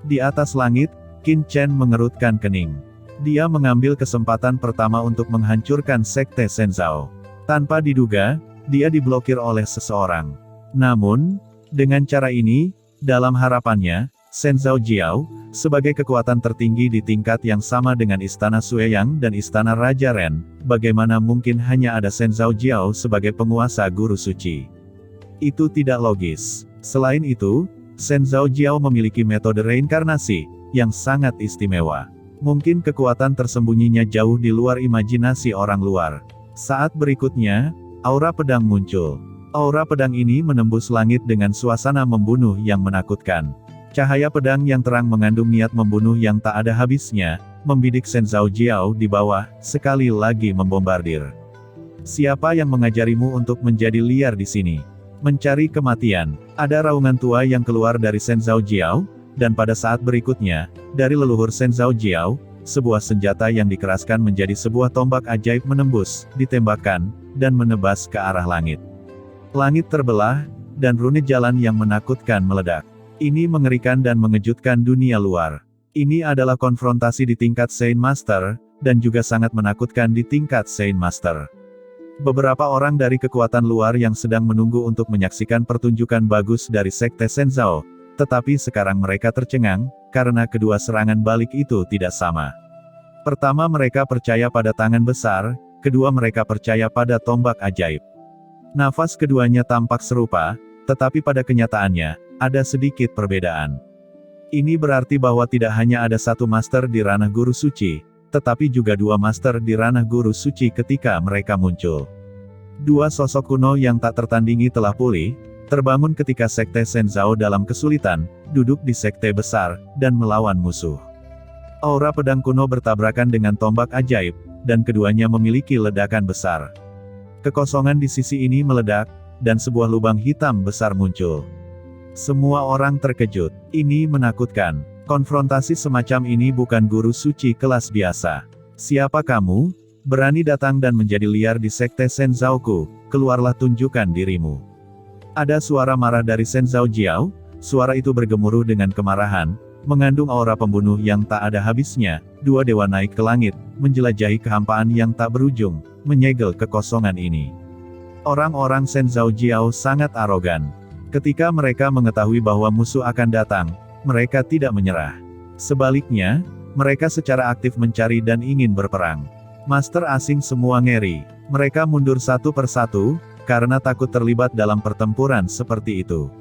Di atas langit, Qin Chen mengerutkan kening. Dia mengambil kesempatan pertama untuk menghancurkan Sekte Shenzhou. Tanpa diduga, dia diblokir oleh seseorang. Namun, dengan cara ini, dalam harapannya, Shenzhoujiao, sebagai kekuatan tertinggi di tingkat yang sama dengan Istana Sueyang dan Istana Raja Ren, bagaimana mungkin hanya ada Shenzhoujiao sebagai penguasa guru suci? Itu tidak logis. Selain itu, Shenzhoujiao memiliki metode reinkarnasi, yang sangat istimewa. Mungkin kekuatan tersembunyinya jauh di luar imajinasi orang luar. Saat berikutnya, aura pedang muncul. Aura pedang ini menembus langit dengan suasana membunuh yang menakutkan. Cahaya pedang yang terang mengandung niat membunuh yang tak ada habisnya, membidik Shenzhoujiao di bawah, sekali lagi membombardir. Siapa yang mengajarimu untuk menjadi liar di sini? Mencari kematian. Ada raungan tua yang keluar dari Shenzhoujiao, dan pada saat berikutnya, dari leluhur Shenzhoujiao, sebuah senjata yang dikeraskan menjadi sebuah tombak ajaib menembus, ditembakkan, dan menebas ke arah langit. Langit terbelah, dan runit jalan yang menakutkan meledak. Ini mengerikan dan mengejutkan dunia luar. Ini adalah konfrontasi di tingkat Saint Master, dan juga sangat menakutkan di tingkat Saint Master. Beberapa orang dari kekuatan luar yang sedang menunggu untuk menyaksikan pertunjukan bagus dari Sekte Shenzhou, tetapi sekarang mereka tercengang, karena kedua serangan balik itu tidak sama. Pertama mereka percaya pada tangan besar, kedua mereka percaya pada tombak ajaib. Nafas keduanya tampak serupa, tetapi pada kenyataannya, ada sedikit perbedaan. Ini berarti bahwa tidak hanya ada satu master di ranah guru suci, tetapi juga dua master di ranah guru suci ketika mereka muncul. Dua sosok kuno yang tak tertandingi telah pulih, terbangun ketika Sekte Shenzhou dalam kesulitan, duduk di sekte besar, dan melawan musuh. Aura pedang kuno bertabrakan dengan tombak ajaib, dan keduanya memiliki ledakan besar. Kekosongan di sisi ini meledak, dan sebuah lubang hitam besar muncul. Semua orang terkejut. Ini menakutkan. Konfrontasi semacam ini bukan guru suci kelas biasa. Siapa kamu? Berani datang dan menjadi liar di Sekte Shenzhouku, keluarlah tunjukkan dirimu. Ada suara marah dari Shenzhoujiao, suara itu bergemuruh dengan kemarahan, mengandung aura pembunuh yang tak ada habisnya. Dua dewa naik ke langit, menjelajahi kehampaan yang tak berujung, menyegel kekosongan ini. Orang-orang Shenzhoujiao sangat arogan. Ketika mereka mengetahui bahwa musuh akan datang, mereka tidak menyerah. Sebaliknya, mereka secara aktif mencari dan ingin berperang. Master asing semua ngeri. Mereka mundur satu persatu, karena takut terlibat dalam pertempuran seperti itu.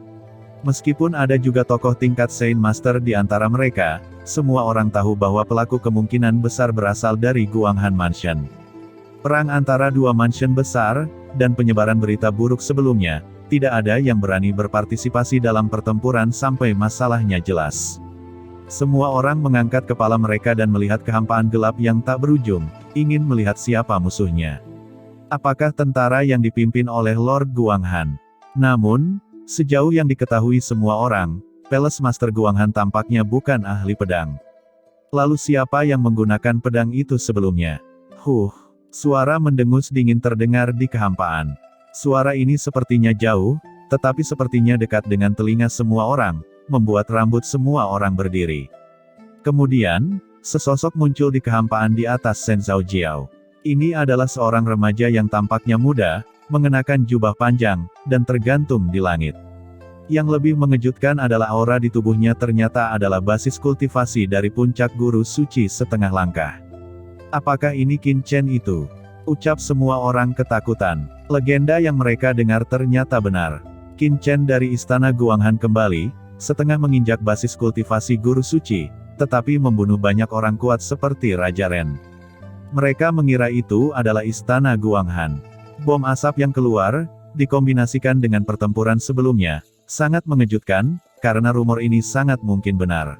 Meskipun ada juga tokoh tingkat Saint Master di antara mereka, semua orang tahu bahwa pelaku kemungkinan besar berasal dari Guanghan Mansion. Perang antara dua mansion besar, dan penyebaran berita buruk sebelumnya, tidak ada yang berani berpartisipasi dalam pertempuran sampai masalahnya jelas. Semua orang mengangkat kepala mereka dan melihat kehampaan gelap yang tak berujung, ingin melihat siapa musuhnya. Apakah tentara yang dipimpin oleh Lord Guanghan? Namun, sejauh yang diketahui semua orang, Palace Master Guanghan tampaknya bukan ahli pedang. Lalu siapa yang menggunakan pedang itu sebelumnya? Suara mendengus dingin terdengar di kehampaan. Suara ini sepertinya jauh, tetapi sepertinya dekat dengan telinga semua orang, membuat rambut semua orang berdiri. Kemudian, sesosok muncul di kehampaan di atas Shen Zhaojiao. Ini adalah seorang remaja yang tampaknya muda, mengenakan jubah panjang, dan tergantung di langit. Yang lebih mengejutkan adalah aura di tubuhnya ternyata adalah basis kultivasi dari puncak guru suci setengah langkah. Apakah ini Qin Chen itu? Ucap semua orang ketakutan. Legenda yang mereka dengar ternyata benar. Qin Chen dari istana Guanghan kembali, setengah menginjak basis kultivasi guru suci, tetapi membunuh banyak orang kuat seperti Raja Ren. Mereka mengira itu adalah istana Guanghan. Bom asap yang keluar, dikombinasikan dengan pertempuran sebelumnya, sangat mengejutkan, karena rumor ini sangat mungkin benar.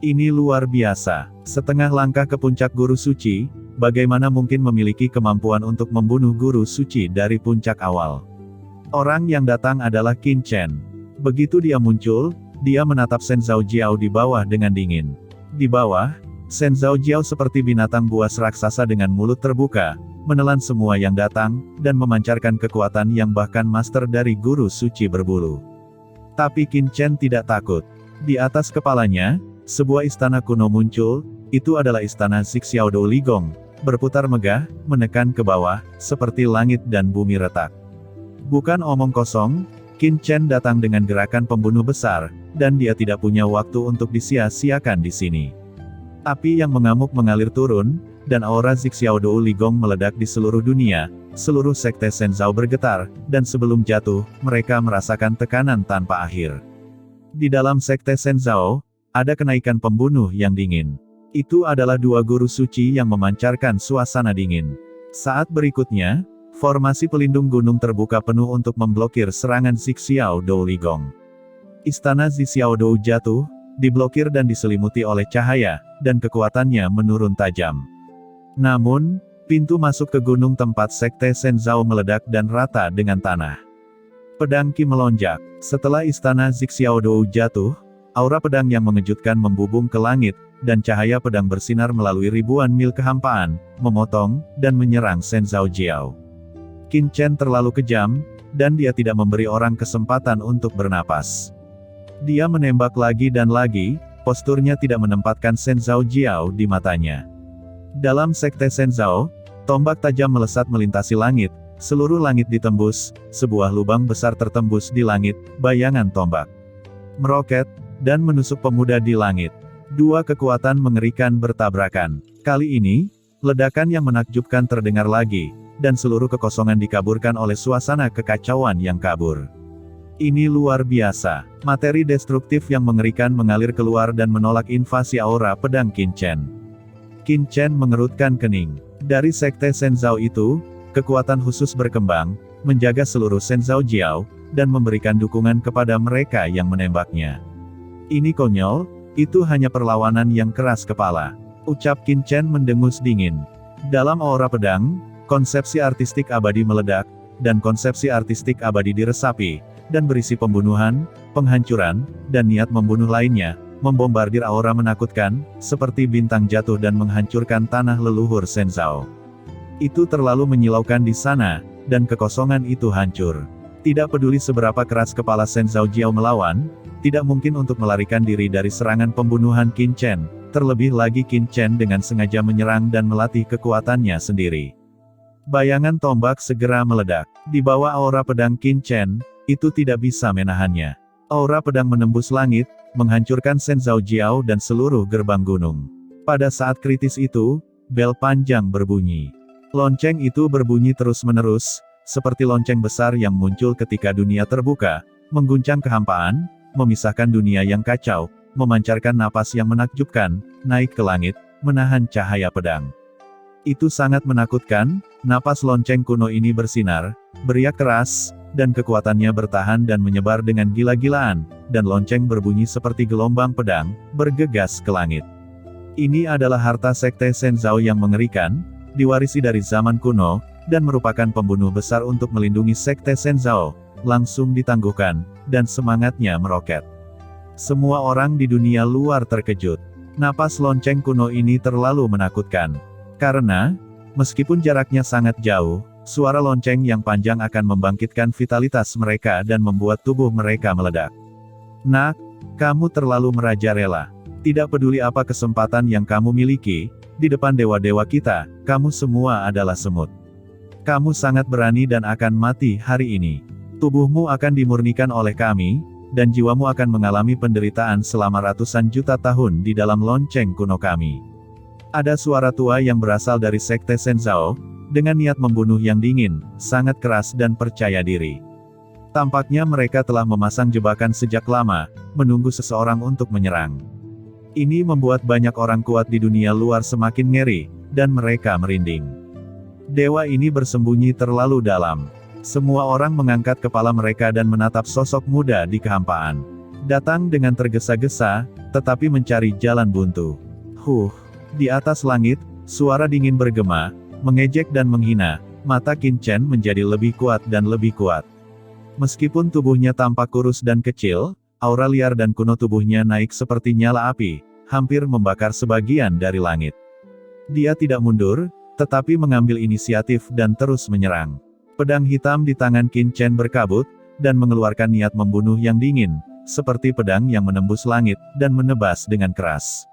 Ini luar biasa. Setengah langkah ke puncak guru suci, bagaimana mungkin memiliki kemampuan untuk membunuh guru suci dari puncak awal? Orang yang datang adalah Qin Chen. Begitu dia muncul, dia menatap Shen Zhaojiao di bawah dengan dingin. Di bawah, Shen Zhaojiao seperti binatang buas raksasa dengan mulut terbuka, menelan semua yang datang, dan memancarkan kekuatan yang bahkan master dari guru suci berbulu. Tapi Qin Chen tidak takut. Di atas kepalanya, sebuah istana kuno muncul, itu adalah istana Xiaodou Ligong, berputar megah, menekan ke bawah, seperti langit dan bumi retak. Bukan omong kosong, Qin Chen datang dengan gerakan pembunuh besar, dan dia tidak punya waktu untuk disia-siakan di sini. Api yang mengamuk mengalir turun, dan aura Xiaodou Ligong meledak di seluruh dunia, seluruh sekte Shenzhou bergetar, dan sebelum jatuh, mereka merasakan tekanan tanpa akhir. Di dalam sekte Shenzhou, ada kenaikan pembunuh yang dingin. Itu adalah dua guru suci yang memancarkan suasana dingin. Saat berikutnya, formasi pelindung gunung terbuka penuh untuk memblokir serangan Xiaodou Ligong. Istana Xiaodou jatuh, diblokir dan diselimuti oleh cahaya, dan kekuatannya menurun tajam. Namun, pintu masuk ke gunung tempat sekte Shenzhou meledak dan rata dengan tanah. Pedang Qi melonjak. Setelah istana Xiaodou jatuh, aura pedang yang mengejutkan membubung ke langit, dan cahaya pedang bersinar melalui ribuan mil kehampaan, memotong, dan menyerang Shen Zhaojiao. Qin Chen terlalu kejam, dan dia tidak memberi orang kesempatan untuk bernapas. Dia menembak lagi dan lagi, posturnya tidak menempatkan Shen Zhaojiao di matanya. Dalam sekte Shenzhou, tombak tajam melesat melintasi langit, seluruh langit ditembus, sebuah lubang besar tertembus di langit, bayangan tombak meroket, dan menusuk pemuda di langit. Dua kekuatan mengerikan bertabrakan. Kali ini, ledakan yang menakjubkan terdengar lagi, dan seluruh kekosongan dikaburkan oleh suasana kekacauan yang kabur. Ini luar biasa. Materi destruktif yang mengerikan mengalir keluar dan menolak invasi aura pedang Qin Chen. Qin Chen mengerutkan kening. Dari sekte Shenzhou itu, kekuatan khusus berkembang, menjaga seluruh Shen Zhaojiao, dan memberikan dukungan kepada mereka yang menembaknya. Ini konyol, itu hanya perlawanan yang keras kepala. Ucap Qin Chen mendengus dingin. Dalam aura pedang, konsepsi artistik abadi meledak, dan konsepsi artistik abadi diresapi, dan berisi pembunuhan, penghancuran, dan niat membunuh lainnya, membombardir aura menakutkan, seperti bintang jatuh dan menghancurkan tanah leluhur Shenzhou. Itu terlalu menyilaukan di sana, dan kekosongan itu hancur. Tidak peduli seberapa keras kepala Shen Zhaojiao melawan, tidak mungkin untuk melarikan diri dari serangan pembunuhan Qin Chen, terlebih lagi Qin Chen dengan sengaja menyerang dan melatih kekuatannya sendiri. Bayangan tombak segera meledak. Di bawah aura pedang Qin Chen, itu tidak bisa menahannya. Aura pedang menembus langit, menghancurkan Shen Zhaojiao dan seluruh gerbang gunung. Pada saat kritis itu, bel panjang berbunyi. Lonceng itu berbunyi terus-menerus, seperti lonceng besar yang muncul ketika dunia terbuka, mengguncang kehampaan, memisahkan dunia yang kacau, memancarkan napas yang menakjubkan, naik ke langit, menahan cahaya pedang. Itu sangat menakutkan, napas lonceng kuno ini bersinar, beriak keras, dan kekuatannya bertahan dan menyebar dengan gila-gilaan, dan lonceng berbunyi seperti gelombang pedang, bergegas ke langit. Ini adalah harta sekte Shenzhou yang mengerikan, diwarisi dari zaman kuno, dan merupakan pembunuh besar untuk melindungi sekte Shenzhou, langsung ditangguhkan, dan semangatnya meroket. Semua orang di dunia luar terkejut. Napas lonceng kuno ini terlalu menakutkan. Karena, meskipun jaraknya sangat jauh, suara lonceng yang panjang akan membangkitkan vitalitas mereka dan membuat tubuh mereka meledak. Nak, kamu terlalu merajalela. Tidak peduli apa kesempatan yang kamu miliki, di depan dewa-dewa kita, kamu semua adalah semut. Kamu sangat berani dan akan mati hari ini. Tubuhmu akan dimurnikan oleh kami, dan jiwamu akan mengalami penderitaan selama ratusan juta tahun di dalam lonceng kuno kami. Ada suara tua yang berasal dari Sekte Shenzhou, dengan niat membunuh yang dingin, sangat keras dan percaya diri. Tampaknya mereka telah memasang jebakan sejak lama, menunggu seseorang untuk menyerang. Ini membuat banyak orang kuat di dunia luar semakin ngeri, dan mereka merinding. Dewa ini bersembunyi terlalu dalam. Semua orang mengangkat kepala mereka dan menatap sosok muda di kehampaan. Datang dengan tergesa-gesa, tetapi mencari jalan buntu. Di atas langit, suara dingin bergema, mengejek dan menghina. Mata Qin Chen menjadi lebih kuat dan lebih kuat. Meskipun tubuhnya tampak kurus dan kecil, aura liar dan kuno tubuhnya naik seperti nyala api, hampir membakar sebagian dari langit. Dia tidak mundur, tetapi mengambil inisiatif dan terus menyerang. Pedang hitam di tangan Qin Chen berkabut, dan mengeluarkan niat membunuh yang dingin, seperti pedang yang menembus langit, dan menebas dengan keras.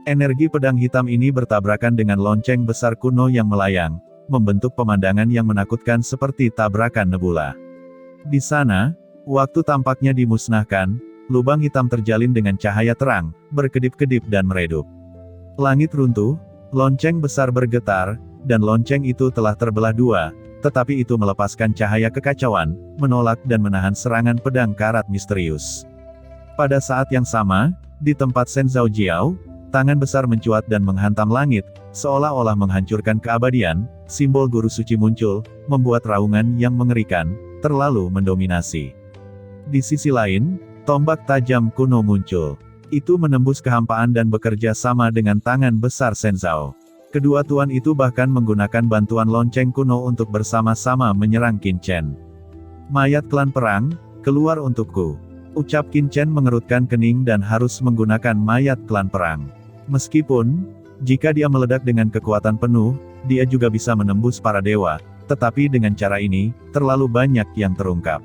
Energi pedang hitam ini bertabrakan dengan lonceng besar kuno yang melayang, membentuk pemandangan yang menakutkan seperti tabrakan nebula. Di sana, waktu tampaknya dimusnahkan, lubang hitam terjalin dengan cahaya terang, berkedip-kedip dan meredup. Langit runtuh, lonceng besar bergetar, dan lonceng itu telah terbelah dua, tetapi itu melepaskan cahaya kekacauan, menolak dan menahan serangan pedang karat misterius. Pada saat yang sama, di tempat Shenzhou Jiao, tangan besar mencuat dan menghantam langit, seolah-olah menghancurkan keabadian, simbol guru suci muncul, membuat raungan yang mengerikan, terlalu mendominasi. Di sisi lain, tombak tajam kuno muncul. Itu menembus kehampaan dan bekerja sama dengan tangan besar Shenzhou. Kedua tuan itu bahkan menggunakan bantuan lonceng kuno untuk bersama-sama menyerang Qin Chen. Mayat klan perang, keluar untukku. Ucap Qin Chen mengerutkan kening dan harus menggunakan mayat klan perang. Meskipun, jika dia meledak dengan kekuatan penuh, dia juga bisa menembus para dewa, tetapi dengan cara ini, terlalu banyak yang terungkap.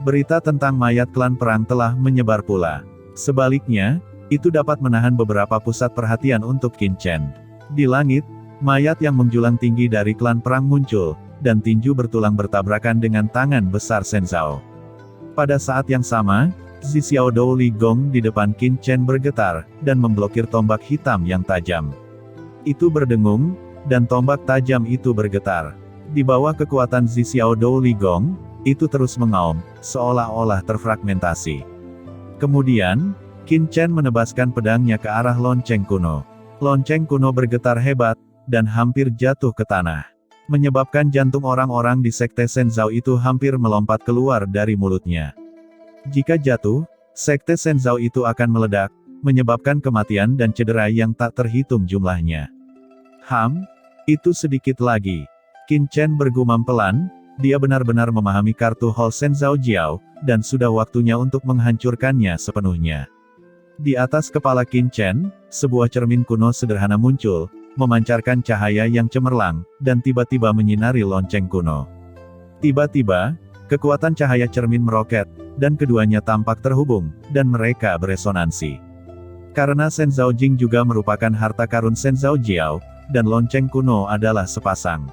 Berita tentang mayat klan perang telah menyebar pula. Sebaliknya, itu dapat menahan beberapa pusat perhatian untuk Qin Chen. Di langit, mayat yang menjulang tinggi dari klan perang muncul, dan tinju bertulang bertabrakan dengan tangan besar Shenzhou. Pada saat yang sama, Zi Xiaodou Li Gong di depan Qin Chen bergetar, dan memblokir tombak hitam yang tajam. Itu berdengung, dan tombak tajam itu bergetar. Di bawah kekuatan Zi Xiaodou Li Gong, itu terus mengaum, seolah-olah terfragmentasi. Kemudian, Qin Chen menebaskan pedangnya ke arah lonceng kuno. Lonceng kuno bergetar hebat, dan hampir jatuh ke tanah. Menyebabkan jantung orang-orang di Sekte Shenzhou itu hampir melompat keluar dari mulutnya. Jika jatuh, Sekte Shenzhou itu akan meledak, menyebabkan kematian dan cedera yang tak terhitung jumlahnya. Itu sedikit lagi. Qin Chen bergumam pelan, dia benar-benar memahami kartu Hall Shenzhou Jiao, dan sudah waktunya untuk menghancurkannya sepenuhnya. Di atas kepala Qin Chen, sebuah cermin kuno sederhana muncul, memancarkan cahaya yang cemerlang, dan tiba-tiba menyinari lonceng kuno. Tiba-tiba, kekuatan cahaya cermin meroket, dan keduanya tampak terhubung, dan mereka beresonansi. Karena Shenzhou Jing juga merupakan harta karun Shenzhou Jiao, dan lonceng kuno adalah sepasang.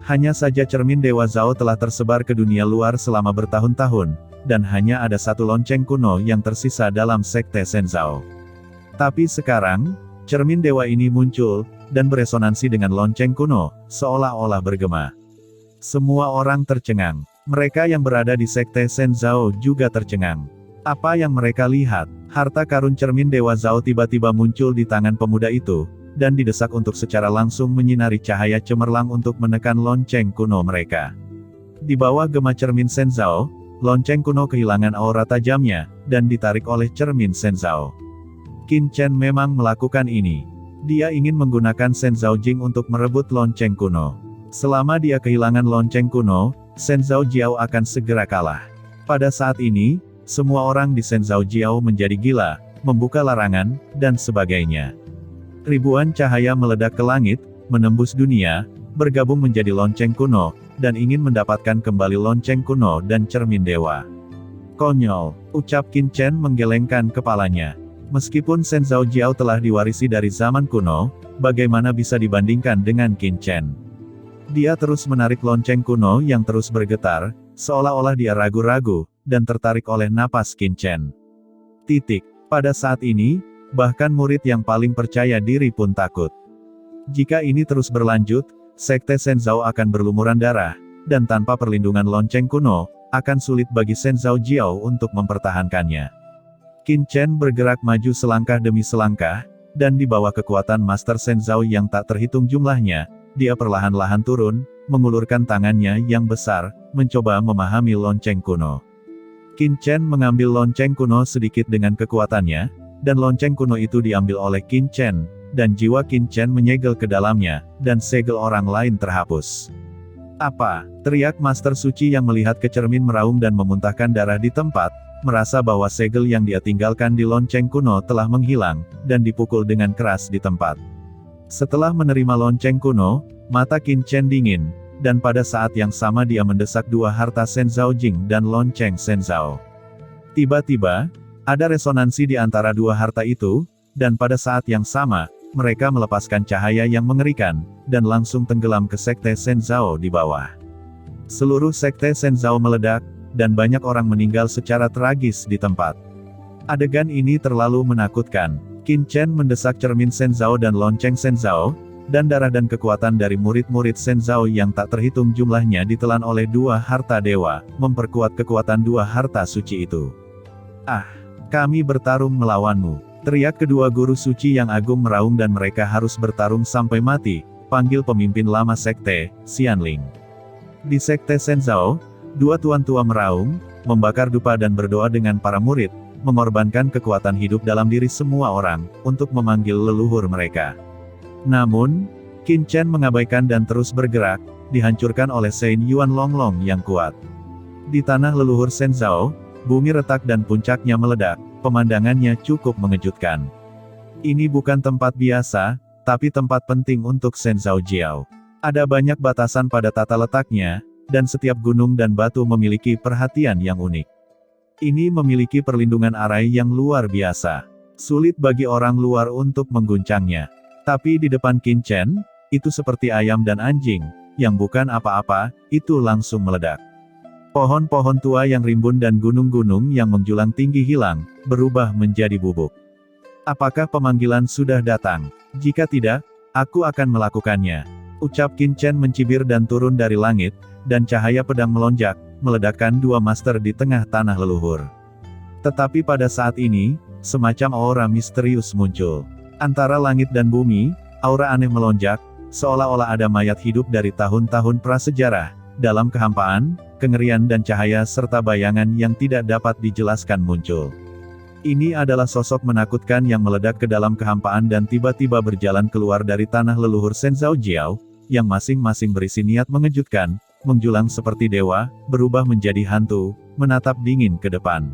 Hanya saja cermin Dewa Zhao telah tersebar ke dunia luar selama bertahun-tahun, dan hanya ada satu lonceng kuno yang tersisa dalam Sekte Shenzhou. Tapi sekarang, cermin dewa ini muncul, dan beresonansi dengan lonceng kuno, seolah-olah bergema. Semua orang tercengang. Mereka yang berada di Sekte Shenzhou juga tercengang. Apa yang mereka lihat? Harta karun cermin Dewa Zhao tiba-tiba muncul di tangan pemuda itu, dan didesak untuk secara langsung menyinari cahaya cemerlang untuk menekan lonceng kuno mereka. Di bawah gema cermin Shenzhou, lonceng kuno kehilangan aura tajamnya, dan ditarik oleh cermin Shenzhou. Qin Chen memang melakukan ini. Dia ingin menggunakan Shenzhou Jing untuk merebut lonceng kuno. Selama dia kehilangan lonceng kuno, Shenzhou Jiao akan segera kalah. Pada saat ini, semua orang di Shenzhou Jiao menjadi gila, membuka larangan, dan sebagainya. Ribuan cahaya meledak ke langit, menembus dunia, bergabung menjadi lonceng kuno, dan ingin mendapatkan kembali lonceng kuno dan cermin dewa. Konyol, ucap Qin Chen menggelengkan kepalanya. Meskipun Shen Zhao Jiao telah diwarisi dari zaman kuno, bagaimana bisa dibandingkan dengan Qin Chen? Dia terus menarik lonceng kuno yang terus bergetar, seolah-olah dia ragu-ragu, dan tertarik oleh napas Qin Chen. Pada saat ini, bahkan murid yang paling percaya diri pun takut. Jika ini terus berlanjut, Sekte Shen Zhao akan berlumuran darah, dan tanpa perlindungan lonceng kuno, akan sulit bagi Shen Zhao Jiao untuk mempertahankannya. Qin Chen bergerak maju selangkah demi selangkah, dan di bawah kekuatan Master Shen Zhao yang tak terhitung jumlahnya, dia perlahan-lahan turun, mengulurkan tangannya yang besar, mencoba memahami lonceng kuno. Qin Chen mengambil lonceng kuno sedikit dengan kekuatannya, dan lonceng kuno itu diambil oleh Qin Chen, dan jiwa Qin Chen menyegel ke dalamnya, dan segel orang lain terhapus. Apa? Teriak Master Suci yang melihat ke cermin meraung dan memuntahkan darah di tempat, merasa bahwa segel yang dia tinggalkan di lonceng kuno telah menghilang, dan dipukul dengan keras di tempat. Setelah menerima lonceng kuno, mata Qin Chen dingin, dan pada saat yang sama dia mendesak dua harta Shen Zhao Jing dan lonceng Shen Zhao. Tiba-tiba, ada resonansi di antara dua harta itu, dan pada saat yang sama, mereka melepaskan cahaya yang mengerikan, dan langsung tenggelam ke Sekte Shen Zhao di bawah. Seluruh Sekte Shen Zhao meledak, dan banyak orang meninggal secara tragis di tempat. Adegan ini terlalu menakutkan. Qin Chen mendesak cermin Shen Zhao dan lonceng Shen Zhao, dan darah dan kekuatan dari murid-murid Shen Zhao yang tak terhitung jumlahnya ditelan oleh dua harta dewa, memperkuat kekuatan dua harta suci itu. "Ah, kami bertarung melawanmu," teriak kedua guru suci yang agung meraung, dan mereka harus bertarung sampai mati, panggil pemimpin lama sekte, Xianling. Di Sekte Shen Zhao, dua tuan tua meraung, membakar dupa dan berdoa dengan para murid, mengorbankan kekuatan hidup dalam diri semua orang, untuk memanggil leluhur mereka. Namun, Qin Chen mengabaikan dan terus bergerak, dihancurkan oleh Shen Yuan Longlong yang kuat. Di tanah leluhur Shen Zhao, bumi retak dan puncaknya meledak, pemandangannya cukup mengejutkan. Ini bukan tempat biasa, tapi tempat penting untuk Shen Zhao Jiao. Ada banyak batasan pada tata letaknya, dan setiap gunung dan batu memiliki perhatian yang unik. Ini memiliki perlindungan arai yang luar biasa. Sulit bagi orang luar untuk mengguncangnya. Tapi di depan Qin Chen, itu seperti ayam dan anjing, yang bukan apa-apa, itu langsung meledak. Pohon-pohon tua yang rimbun dan gunung-gunung yang menjulang tinggi hilang, berubah menjadi bubuk. Apakah pemanggilan sudah datang? Jika tidak, aku akan melakukannya. Ucap Qin Chen mencibir dan turun dari langit, dan cahaya pedang melonjak, meledakkan dua master di tengah tanah leluhur. Tetapi pada saat ini, semacam aura misterius muncul. Antara langit dan bumi, aura aneh melonjak, seolah-olah ada mayat hidup dari tahun-tahun prasejarah, dalam kehampaan, kengerian dan cahaya serta bayangan yang tidak dapat dijelaskan muncul. Ini adalah sosok menakutkan yang meledak ke dalam kehampaan dan tiba-tiba berjalan keluar dari tanah leluhur Shen Zhao Jiao, yang masing-masing berisi niat mengejutkan, menjulang seperti dewa, berubah menjadi hantu, menatap dingin ke depan.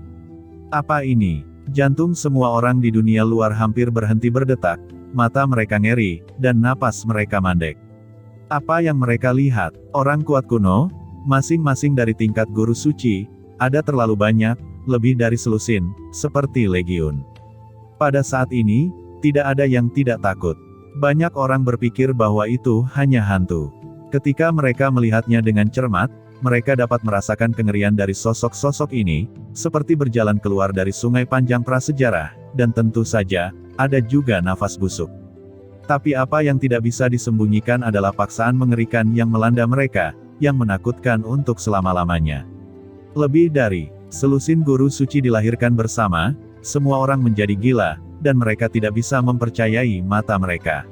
Apa ini? Jantung semua orang di dunia luar hampir berhenti berdetak, mata mereka ngeri, dan napas mereka mandek. Apa yang mereka lihat? Orang kuat kuno, masing-masing dari tingkat guru suci, ada terlalu banyak, lebih dari selusin, seperti legiun. Pada saat ini, tidak ada yang tidak takut. Banyak orang berpikir bahwa itu hanya hantu. Ketika mereka melihatnya dengan cermat, mereka dapat merasakan kengerian dari sosok-sosok ini, seperti berjalan keluar dari sungai panjang prasejarah, dan tentu saja, ada juga nafas busuk. Tapi apa yang tidak bisa disembunyikan adalah paksaan mengerikan yang melanda mereka, yang menakutkan untuk selama-lamanya. Lebih dari selusin guru suci dilahirkan bersama, semua orang menjadi gila, dan mereka tidak bisa mempercayai mata mereka.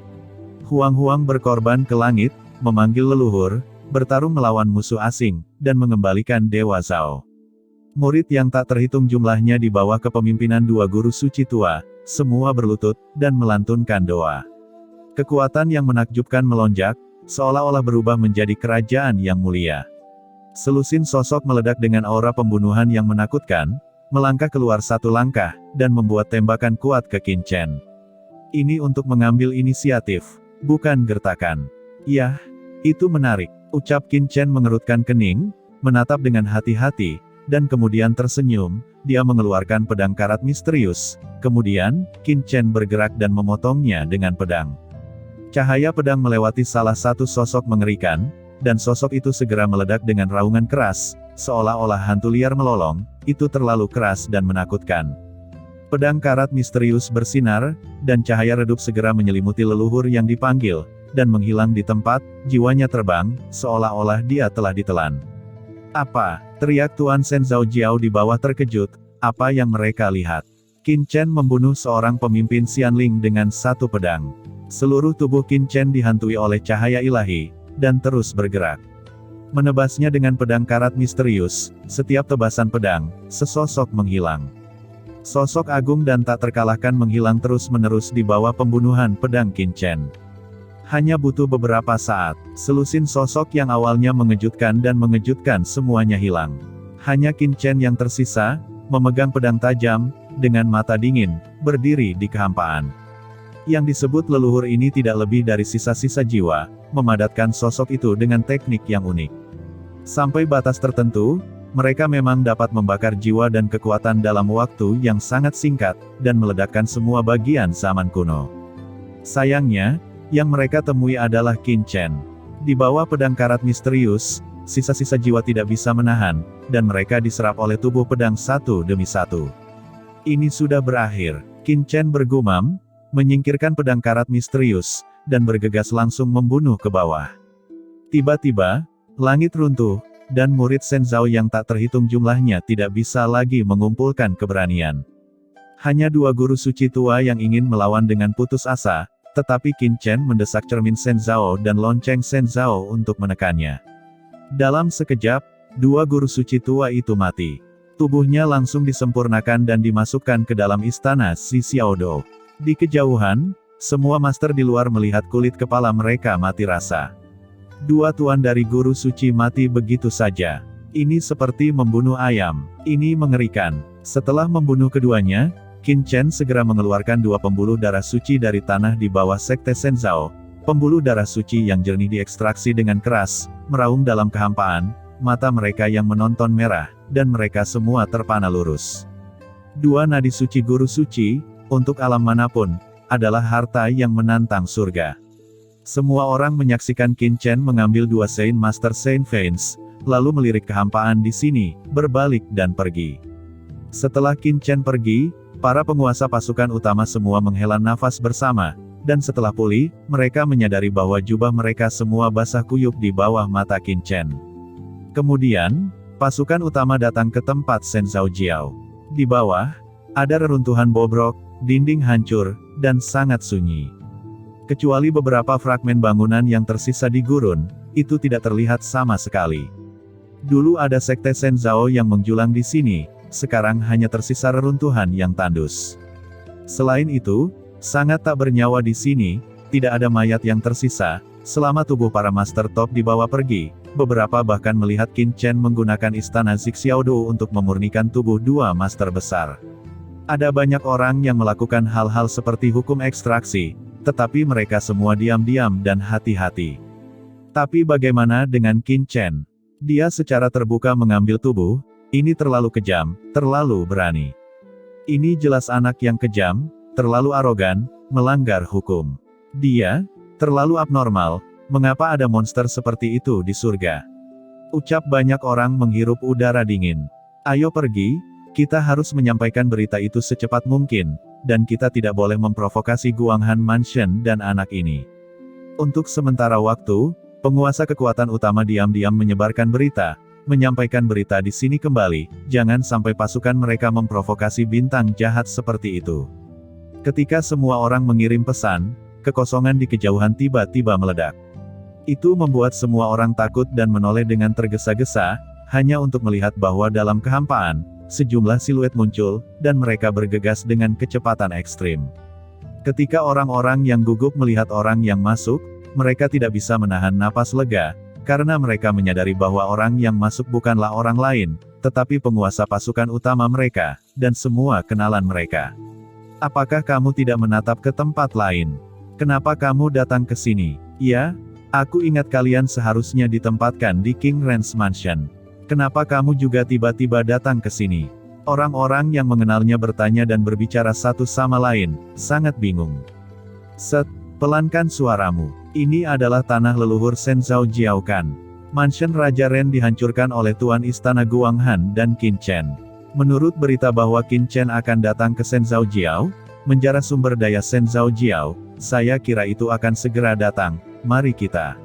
Huang-huang berkorban ke langit, memanggil leluhur, bertarung melawan musuh asing, dan mengembalikan Dewa Zhao. Murid yang tak terhitung jumlahnya di bawah kepemimpinan dua guru suci tua, semua berlutut, dan melantunkan doa. Kekuatan yang menakjubkan melonjak, seolah-olah berubah menjadi kerajaan yang mulia. Selusin sosok meledak dengan aura pembunuhan yang menakutkan, melangkah keluar satu langkah, dan membuat tembakan kuat ke Qin Chen. Ini untuk mengambil inisiatif, bukan gertakan. Yah, itu menarik, ucap Qin Chen mengerutkan kening, menatap dengan hati-hati, dan kemudian tersenyum. Dia mengeluarkan pedang karat misterius. Kemudian, Qin Chen bergerak dan memotongnya dengan pedang. Cahaya pedang melewati salah satu sosok mengerikan, dan sosok itu segera meledak dengan raungan keras, seolah-olah hantu liar melolong. Itu terlalu keras dan menakutkan. Pedang karat misterius bersinar, dan cahaya redup segera menyelimuti leluhur yang dipanggil, dan menghilang di tempat. Jiwanya terbang, seolah-olah dia telah ditelan. "Apa?" teriak Tuan Shen Zhao Jiao di bawah terkejut. Apa yang mereka lihat? Qin Chen membunuh seorang pemimpin Xianling dengan satu pedang. Seluruh tubuh Qin Chen dihantui oleh cahaya ilahi, dan terus bergerak. Menebasnya dengan pedang karat misterius, setiap tebasan pedang, sesosok menghilang. Sosok agung dan tak terkalahkan menghilang terus-menerus di bawah pembunuhan pedang Qin Chen. Hanya butuh beberapa saat, selusin sosok yang awalnya mengejutkan dan mengejutkan semuanya hilang. Hanya Qin Chen yang tersisa, memegang pedang tajam, dengan mata dingin, berdiri di kehampaan. Yang disebut leluhur ini tidak lebih dari sisa-sisa jiwa, memadatkan sosok itu dengan teknik yang unik. Sampai batas tertentu, mereka memang dapat membakar jiwa dan kekuatan dalam waktu yang sangat singkat, dan meledakkan semua bagian zaman kuno. Sayangnya, yang mereka temui adalah Qin Chen. Di bawah pedang karat misterius, sisa-sisa jiwa tidak bisa menahan, dan mereka diserap oleh tubuh pedang satu demi satu. "Ini sudah berakhir," Qin Chen bergumam, menyingkirkan pedang karat misterius, dan bergegas langsung membunuh ke bawah. Tiba-tiba, langit runtuh, dan murid Shen Zhao yang tak terhitung jumlahnya tidak bisa lagi mengumpulkan keberanian. Hanya dua guru suci tua yang ingin melawan dengan putus asa, tetapi Qin Chen mendesak cermin Shen Zhao dan lonceng Shen Zhao untuk menekannya. Dalam sekejap, dua guru suci tua itu mati. Tubuhnya langsung disempurnakan dan dimasukkan ke dalam istana Si Xiaodo. Di kejauhan, semua master di luar melihat kulit kepala mereka mati rasa. Dua tuan dari guru suci mati begitu saja. Ini seperti membunuh ayam. Ini mengerikan. Setelah membunuh keduanya, Qin Chen segera mengeluarkan dua pembuluh darah suci dari tanah di bawah sekte Shen Zhao. Pembuluh darah suci yang jernih diekstraksi dengan keras, meraung dalam kehampaan, mata mereka yang menonton merah, dan mereka semua terpana lurus. Dua nadi suci guru suci, untuk alam manapun, adalah harta yang menantang surga. Semua orang menyaksikan Qin Chen mengambil dua Saint Master Saint Veins, lalu melirik kehampaan di sini, berbalik dan pergi. Setelah Qin Chen pergi, para penguasa pasukan utama semua menghela nafas bersama, dan setelah pulih, mereka menyadari bahwa jubah mereka semua basah kuyup di bawah mata Qin Chen. Kemudian, pasukan utama datang ke tempat Shen Zhao Jiao. Di bawah, ada reruntuhan bobrok, dinding hancur, dan sangat sunyi. Kecuali beberapa fragmen bangunan yang tersisa di gurun, itu tidak terlihat sama sekali. Dulu ada sekte Shen Zhao yang menjulang di sini, sekarang hanya tersisa reruntuhan yang tandus. Selain itu, sangat tak bernyawa di sini, tidak ada mayat yang tersisa. Selama tubuh para master top dibawa pergi, beberapa bahkan melihat Qin Chen menggunakan istana Xiaodo untuk memurnikan tubuh dua master besar. Ada banyak orang yang melakukan hal-hal seperti hukum ekstraksi, tetapi mereka semua diam-diam dan hati-hati. Tapi bagaimana dengan Qin Chen? Dia secara terbuka mengambil tubuh. Ini terlalu kejam, terlalu berani. Ini jelas anak yang kejam, terlalu arogan, melanggar hukum. Dia terlalu abnormal. Mengapa ada monster seperti itu di surga? Ucap banyak orang menghirup udara dingin. Ayo pergi, kita harus menyampaikan berita itu secepat mungkin, dan kita tidak boleh memprovokasi Guanghan Mansion dan anak ini. Untuk sementara waktu, penguasa kekuatan utama diam-diam menyebarkan berita, menyampaikan berita di sini kembali, jangan sampai pasukan mereka memprovokasi bintang jahat seperti itu. Ketika semua orang mengirim pesan, kekosongan di kejauhan tiba-tiba meledak. Itu membuat semua orang takut dan menoleh dengan tergesa-gesa, hanya untuk melihat bahwa dalam kehampaan, sejumlah siluet muncul, dan mereka bergegas dengan kecepatan ekstrim. Ketika orang-orang yang gugup melihat orang yang masuk, mereka tidak bisa menahan napas lega, karena mereka menyadari bahwa orang yang masuk bukanlah orang lain, tetapi penguasa pasukan utama mereka, dan semua kenalan mereka. Apakah kamu tidak menatap ke tempat lain? Kenapa kamu datang ke sini? Ya, aku ingat kalian seharusnya ditempatkan di King Ren's Mansion. Kenapa kamu juga tiba-tiba datang ke sini? Orang-orang yang mengenalnya bertanya dan berbicara satu sama lain, sangat bingung. Set, pelankan suaramu. Ini adalah tanah leluhur Shen Zhao Jiao kan? Mansion Raja Ren dihancurkan oleh Tuan Istana Guanghan dan Qin Chen. Menurut berita bahwa Qin Chen akan datang ke Shen Zhao Jiao, menjara sumber daya Shen Zhao Jiao, saya kira itu akan segera datang. Mari kita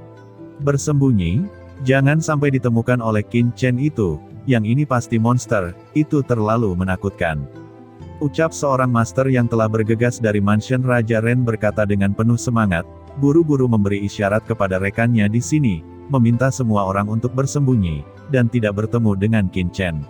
bersembunyi, jangan sampai ditemukan oleh Qin Chen itu, yang ini pasti monster, itu terlalu menakutkan. Ucap seorang master yang telah bergegas dari Mansion Raja Ren berkata dengan penuh semangat, buru-buru memberi isyarat kepada rekannya di sini, meminta semua orang untuk bersembunyi, dan tidak bertemu dengan Qin Chen.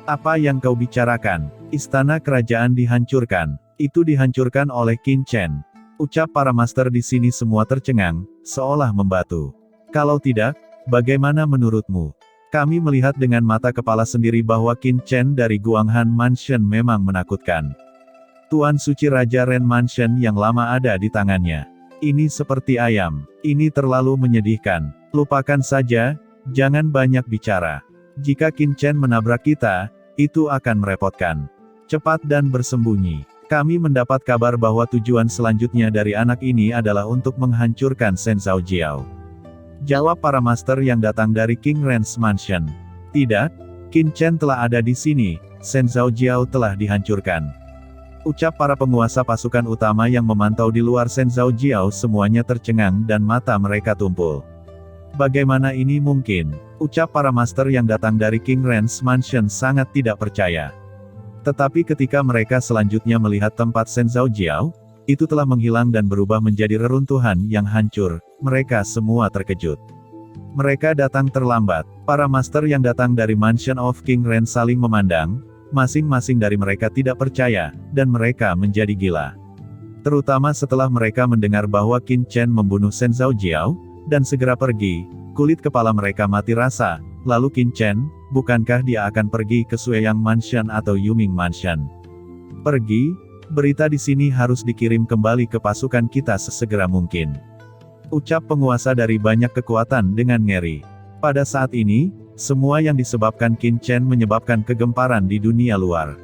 Apa yang kau bicarakan? Istana kerajaan dihancurkan. Itu dihancurkan oleh Qin Chen. Ucap para master di sini semua tercengang, seolah membatu. Kalau tidak, bagaimana menurutmu? Kami melihat dengan mata kepala sendiri bahwa Qin Chen dari Guanghan Mansion memang menakutkan. Tuan Suci Raja Ren Mansion yang lama ada di tangannya. Ini seperti ayam. Ini terlalu menyedihkan. Lupakan saja, jangan banyak bicara. Jika Qin Chen menabrak kita, itu akan merepotkan. Cepat dan bersembunyi. Kami mendapat kabar bahwa tujuan selanjutnya dari anak ini adalah untuk menghancurkan Shen Zhao Jiao. Jawab para master yang datang dari King Ren's Mansion. Tidak, Qin Chen telah ada di sini, Shen Zhao Jiao telah dihancurkan. Ucap para penguasa pasukan utama yang memantau di luar Shen Zhao Jiao semuanya tercengang dan mata mereka tumpul. Bagaimana ini mungkin? Ucap para master yang datang dari King Ren's Mansion sangat tidak percaya. Tetapi ketika mereka selanjutnya melihat tempat Shen Zhao Jiao, itu telah menghilang dan berubah menjadi reruntuhan yang hancur, mereka semua terkejut. Mereka datang terlambat. Para master yang datang dari Mansion of King Ren saling memandang, masing-masing dari mereka tidak percaya, dan mereka menjadi gila. Terutama setelah mereka mendengar bahwa Qin Chen membunuh Shen Zhao Jiao, dan segera pergi, kulit kepala mereka mati rasa. Lalu Qin Chen, bukankah dia akan pergi ke Sueyang Mansion atau Yuming Mansion? Pergi? Berita di sini harus dikirim kembali ke pasukan kita sesegera mungkin. Ucap penguasa dari banyak kekuatan dengan ngeri. Pada saat ini, semua yang disebabkan Qin Chen menyebabkan kegemparan di dunia luar.